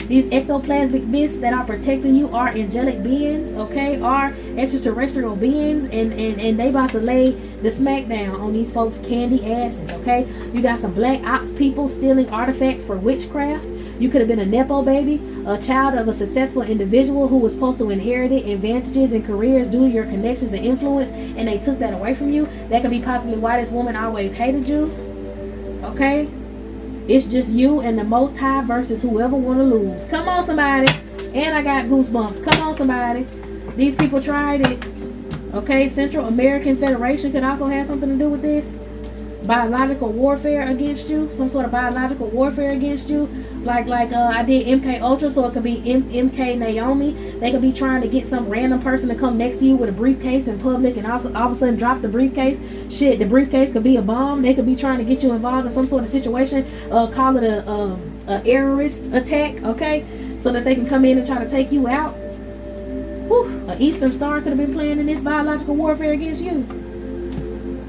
these ectoplasmic mists that are protecting you are angelic beings, okay, are extraterrestrial beings, and they about to lay the smackdown on these folks' candy asses, okay? You got some black ops people stealing artifacts for witchcraft. You could have been a Nepo baby, a child of a successful individual who was supposed to inherit advantages and careers due to your connections and influence, and they took that away from you. That could be possibly why this woman always hated you. Okay? It's just you and the Most High versus whoever want to lose. Come on, somebody. And I got goosebumps. Come on, somebody. These people tried it. Okay? Central American Federation could also have something to do with this. Biological warfare against you, some sort of biological warfare against you, like I did MK Ultra, so it could be MK Naomi. They could be trying to get some random person to come next to you with a briefcase in public and also all of a sudden drop the briefcase. Shit, the briefcase could be a bomb. They could be trying to get you involved in some sort of situation, call it a terrorist attack, okay, so that they can come in and try to take you out. Whew, an Eastern Star could have been playing in this biological warfare against you.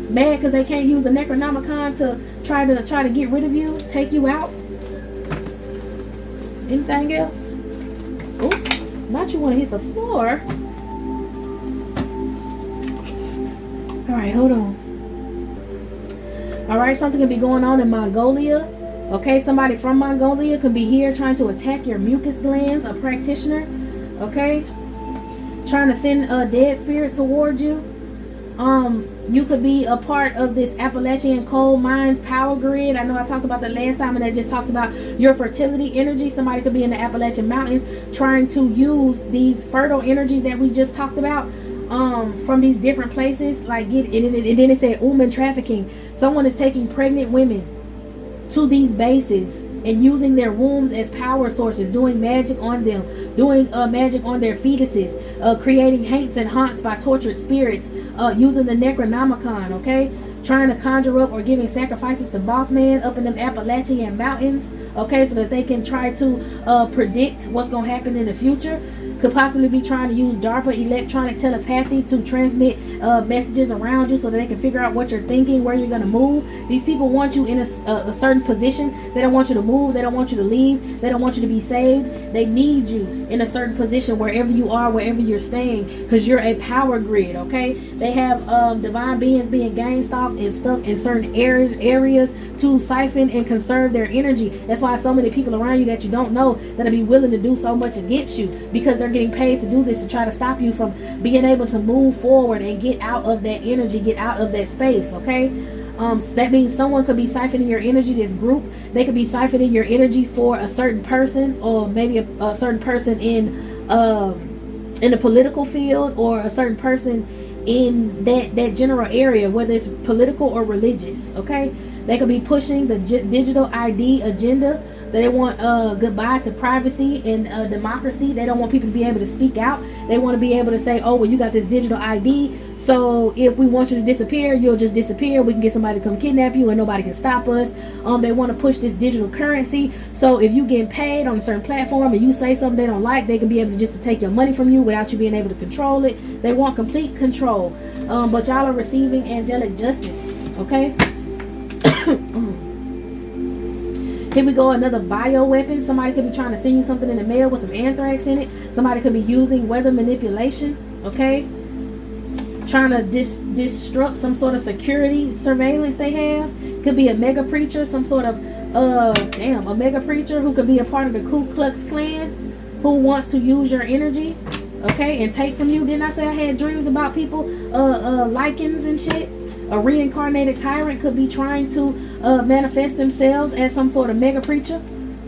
Mad because they can't use the Necronomicon to try to get rid of you, take you out. Anything else? Oops, not you want to hit the floor. Alright, hold on. Alright, something could be going on in Mongolia. Okay, somebody from Mongolia could be here trying to attack your mucus glands, a practitioner. Okay? Trying to send dead spirits towards you. You could be a part of this Appalachian coal mines power grid. I know I talked about that last time, and that just talks about your fertility energy. Somebody could be in the Appalachian Mountains trying to use these fertile energies that we just talked about from these different places. Like and then it said human trafficking. Someone is taking pregnant women to these bases and using their wombs as power sources, doing magic on them, doing magic on their fetuses, creating hates and haunts by tortured spirits, using the Necronomicon, okay? Trying to conjure up or giving sacrifices to Mothman up in them Appalachian mountains, okay, so that they can try to predict what's going to happen in the future. could possibly be trying to use DARPA electronic telepathy to transmit messages around you so that they can figure out what you're thinking, where you're going to move. These people want you in a certain position. They don't want you to move. They don't want you to leave. They don't want you to be saved. They need you in a certain position wherever you are, wherever you're staying, because you're a power grid, okay? They have divine beings being gang stalked and stuck in certain areas to siphon and conserve their energy. That's why so many people around you that you don't know that'll be willing to do so much against you, because they're getting paid to do this, to try to stop you from being able to move forward and get out of that energy, get out of that space, okay? That means someone could be siphoning your energy, this group. They could be siphoning your energy for a certain person, or maybe a certain person in the political field, or a certain person in that general area, whether it's political or religious, okay? They could be pushing the digital ID agenda. They want goodbye to privacy and democracy. They don't want people to be able to speak out. They want to be able to say, oh, well, you got this digital ID, so if we want you to disappear, you'll just disappear. We can get somebody to come kidnap you and nobody can stop us. They want to push this digital currency, so if you get paid on a certain platform and you say something they don't like, they can be able to just take your money from you without you being able to control it. They want complete control. But y'all are receiving angelic justice, okay? Here we go, another bio weapon. Somebody could be trying to send you something in the mail with some anthrax in it. Somebody could be using weather manipulation, okay? Trying to disrupt some sort of security surveillance they have. Could be a mega preacher, some sort of a mega preacher who could be a part of the Ku Klux Klan, who wants to use your energy, okay, and take from you. Didn't I say I had dreams about people lichens and shit? A reincarnated tyrant could be trying to manifest themselves as some sort of mega preacher.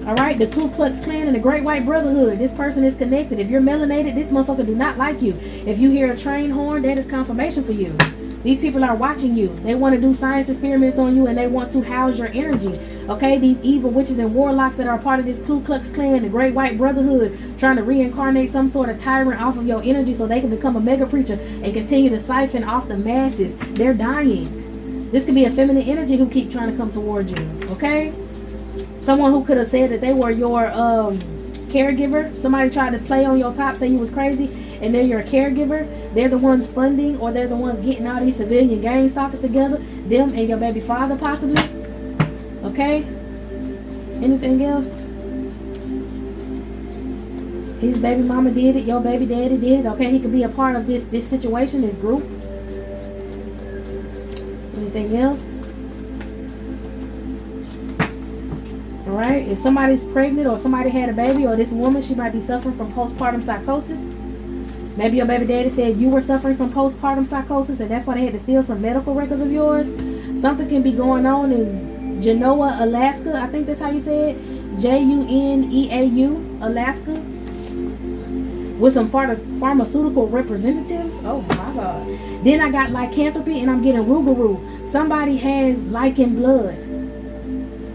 All right, the Ku Klux Klan and the Great White Brotherhood. This person is connected. If you're melanated, this motherfucker do not like you. If you hear a train horn, that is confirmation for you. These people are watching you. They want to do science experiments on you, and they want to house your energy. Okay, these evil witches and warlocks that are part of this Ku Klux Klan, the Great White Brotherhood, trying to reincarnate some sort of tyrant off of your energy so they can become a mega preacher and continue to siphon off the masses. They're dying. This could be a feminine energy who keep trying to come towards you. Okay, someone who could have said that they were your caregiver. Somebody tried to play on your top, say you was crazy, and they're your caregiver. They're the ones funding, or they're the ones getting all these civilian gang stalkers together, them and your baby father possibly. Okay, anything else? His baby mama did it, your baby daddy did it. Okay, he could be a part of this situation, this group. Anything else? All right, if somebody's pregnant or somebody had a baby, or this woman, she might be suffering from postpartum psychosis. Maybe your baby daddy said you were suffering from postpartum psychosis, and that's why they had to steal some medical records of yours. Something can be going on in Genoa, Alaska. I think that's how you say it. Juneau, Alaska. With some pharmaceutical representatives. Oh my God. Then I got lycanthropy, and I'm getting Rougarou. Somebody has lichen blood.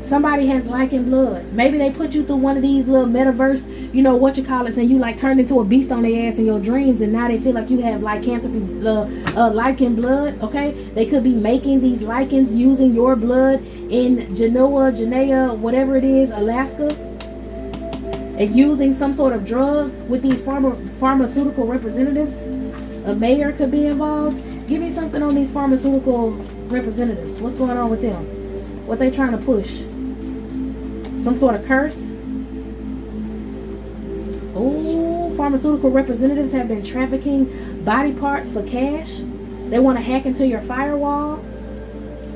Somebody has lichen blood. Maybe they put you through one of these little metaverse, you know what you call it, and you like turned into a beast on their ass in your dreams, and now they feel like you have lycanthropy, lichen blood. Okay, they could be making these lichens using your blood in Genoa, whatever it is, Alaska, and using some sort of drug with these pharmaceutical representatives. A mayor could be involved. Give me something on these pharmaceutical representatives. What's going on with them? What they trying to push? Some sort of curse? Oh, pharmaceutical representatives have been trafficking body parts for cash. They want to hack into your firewall.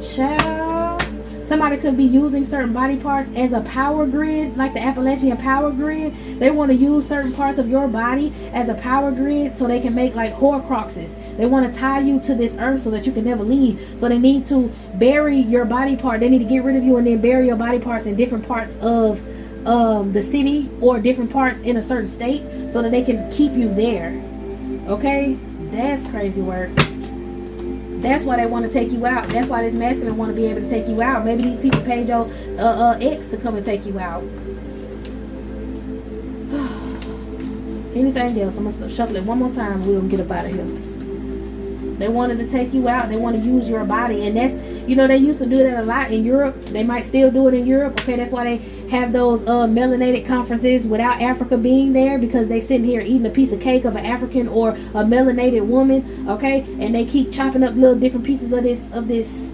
Child. Somebody could be using certain body parts as a power grid, like the Appalachian power grid. They want to use certain parts of your body as a power grid so they can make like Horcruxes. They want to tie you to this earth so that you can never leave. So they need to bury your body part. They need to get rid of you and then bury your body parts in different parts of the city or different parts in a certain state so that they can keep you there. Okay? That's crazy work. That's why they want to take you out. That's why this masculine want to be able to take you out. Maybe these people paid your ex to come and take you out. Anything else? I'm going to shuffle it one more time. We're going to get up out of here. They wanted to take you out. They want to use your body. And that's, you know, they used to do that a lot in Europe. They might still do it in Europe. Okay, that's why they have those melanated conferences without Africa being there, because they sitting here eating a piece of cake of an African or a melanated woman, okay, and they keep chopping up little different pieces of this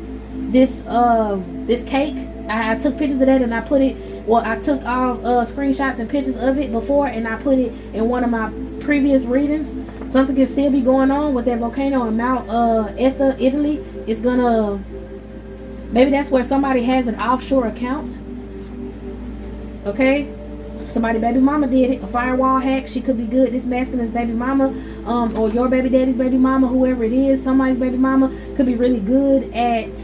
cake. I took pictures of that and I put it, I took all screenshots and pictures of it before, and I put it in one of my previous readings. Something can still be going on with that volcano in Mount Etna, Italy. It's gonna, maybe that's where somebody has an offshore account. Okay, somebody baby mama did it, a firewall hack. She could be good. This masculine's baby mama, or your baby daddy's baby mama, whoever it is, somebody's baby mama could be really good at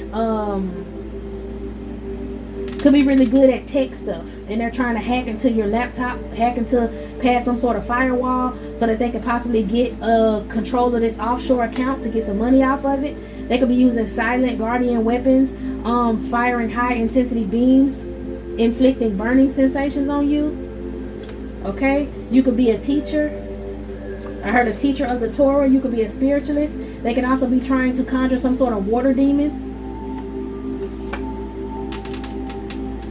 tech stuff, and they're trying to hack into your laptop, hack into past some sort of firewall, so that they could possibly get control of this offshore account to get some money off of it. They could be using silent guardian weapons, firing high intensity beams, inflicting burning sensations on you. Okay, you could be a teacher. I heard a teacher of the Torah. You could be a spiritualist. They can also be trying to conjure some sort of water demon.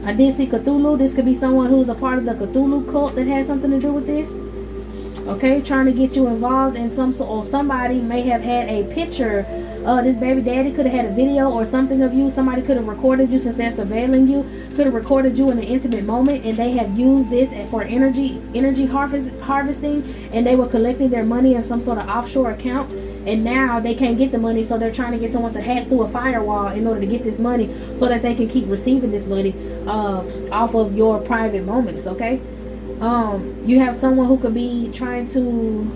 I did see Cthulhu. This could be someone who's a part of the Cthulhu cult that has something to do with this. Okay, trying to get you involved in some sort, or somebody may have had a picture. This baby daddy could have had a video or something of you. Somebody could have recorded you, since they're surveilling you. Could have recorded you in an intimate moment, and they have used this for energy harvesting, and they were collecting their money in some sort of offshore account. And now they can't get the money, so they're trying to get someone to hack through a firewall in order to get this money, so that they can keep receiving this money off of your private moments. Okay, you have someone who could be trying to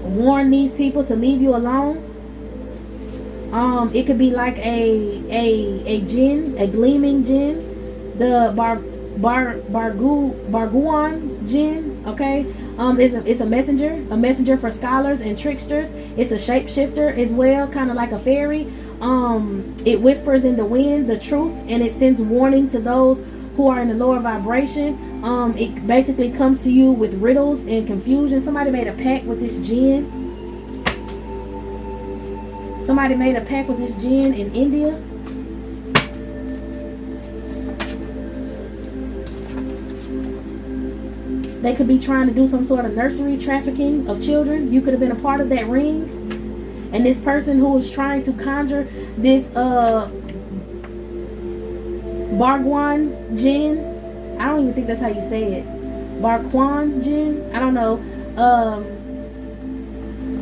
warn these people to leave you alone. It could be like a jinn, a gleaming jinn, the Barguan jinn. Okay, it's a messenger for scholars and tricksters. It's a shapeshifter as well, kind of like a fairy. It whispers in the wind the truth, and it sends warning to those who are in the lower vibration. It basically comes to you with riddles and confusion. Somebody made a pact with this jinn. Somebody made a pact with this jinn in India. They could be trying to do some sort of nursery trafficking of children. You could have been a part of that ring. And this person who is trying to conjure this Barguan jinn, I don't even think that's how you say it. Barguan jinn, I don't know.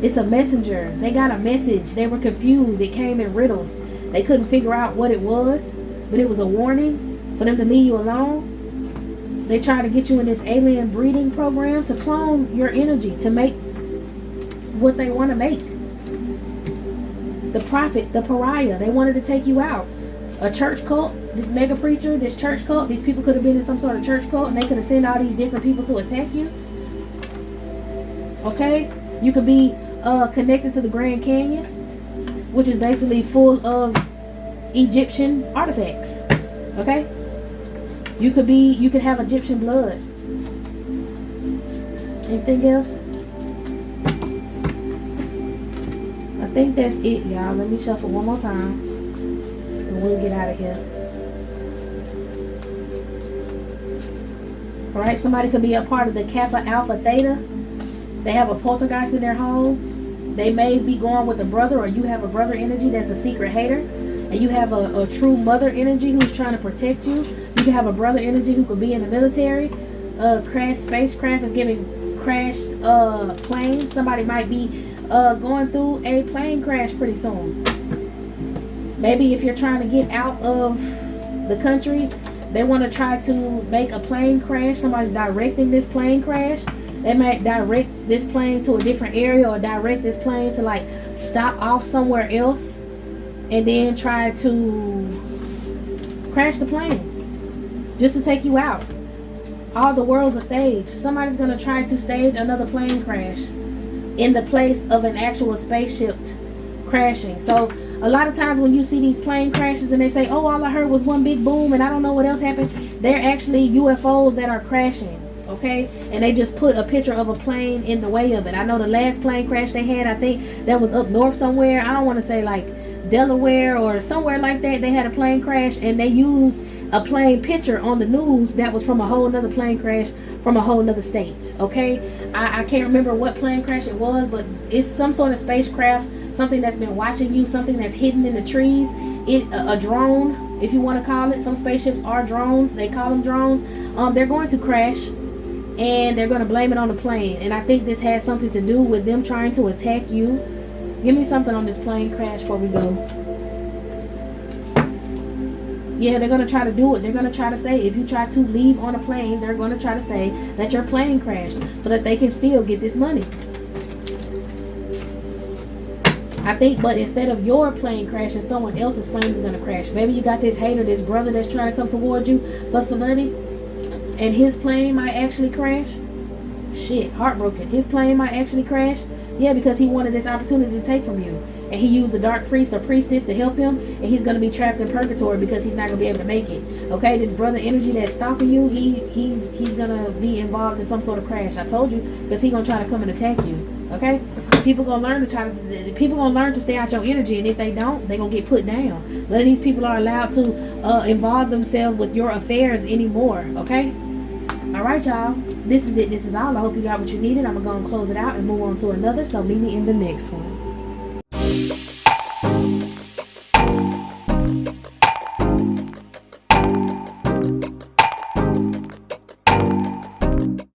It's a messenger. They got a message. They were confused. It came in riddles. They couldn't figure out what it was, but it was a warning for them to leave you alone. They try to get you in this alien breeding program to clone your energy, to make what they want to make. The prophet, the pariah, they wanted to take you out. A church cult, this mega preacher, this church cult, these people could have been in some sort of church cult, and they could have sent all these different people to attack you. Okay, you could be connected to the Grand Canyon, which is basically full of Egyptian artifacts. Okay, you could have Egyptian blood. Anything else? I think that's it, y'all. Let me shuffle one more time, and we'll get out of here. All right, somebody could be a part of the Kappa Alpha Theta. They have a poltergeist in their home. They may be going with a brother, or you have a brother energy that's a secret hater, and you have a true mother energy who's trying to protect you. You can have a brother energy who could be in the military. Crashed spacecraft is giving crashed plane. Somebody might be going through a plane crash pretty soon. Maybe if you're trying to get out of the country, they want to try to make a plane crash. Somebody's directing this plane crash. They might direct this plane to a different area, or direct this plane to like stop off somewhere else, and then try to crash the plane just to take you out. All the world's a stage. Somebody's going to try to stage another plane crash in the place of an actual spaceship crashing. So a lot of times when you see these plane crashes and they say, oh, all I heard was one big boom and I don't know what else happened, they're actually UFOs that are crashing. Okay, and they just put a picture of a plane in the way of it. I know the last plane crash they had, I think that was up north somewhere. I don't want to say like Delaware or somewhere like that. They had a plane crash, and they used a plane picture on the news that was from a whole nother plane crash from a whole nother state. Okay, I can't remember what plane crash it was, but it's some sort of spacecraft, something that's been watching you, something that's hidden in the trees. A drone, if you want to call it. Some spaceships are drones. They call them drones. They're going to crash, and they're going to blame it on the plane. And I think this has something to do with them trying to attack you. Give me something on this plane crash before we go. Yeah, they're going to try to do it. They're going to try to say, if you try to leave on a plane, they're going to try to say that your plane crashed so that they can still get this money. I think, but instead of your plane crashing, someone else's plane is going to crash. Maybe you got this hater, this brother that's trying to come towards you for some money, and his plane might actually crash. Shit, heartbroken. His plane might actually crash. Yeah, because he wanted this opportunity to take from you. And he used the dark priest or priestess to help him, and he's going to be trapped in purgatory because he's not going to be able to make it. Okay, this brother energy that's stalking you, he's going to be involved in some sort of crash. I told you, because he's going to try to come and attack you. Okay, people going to learn to stay out your energy, and if they don't, they're going to get put down. None of these people are allowed to involve themselves with your affairs anymore. Okay, all right, y'all, this is it. This is all. I hope you got what you needed. I'm going to go and close it out and move on to another, so meet me in the next one.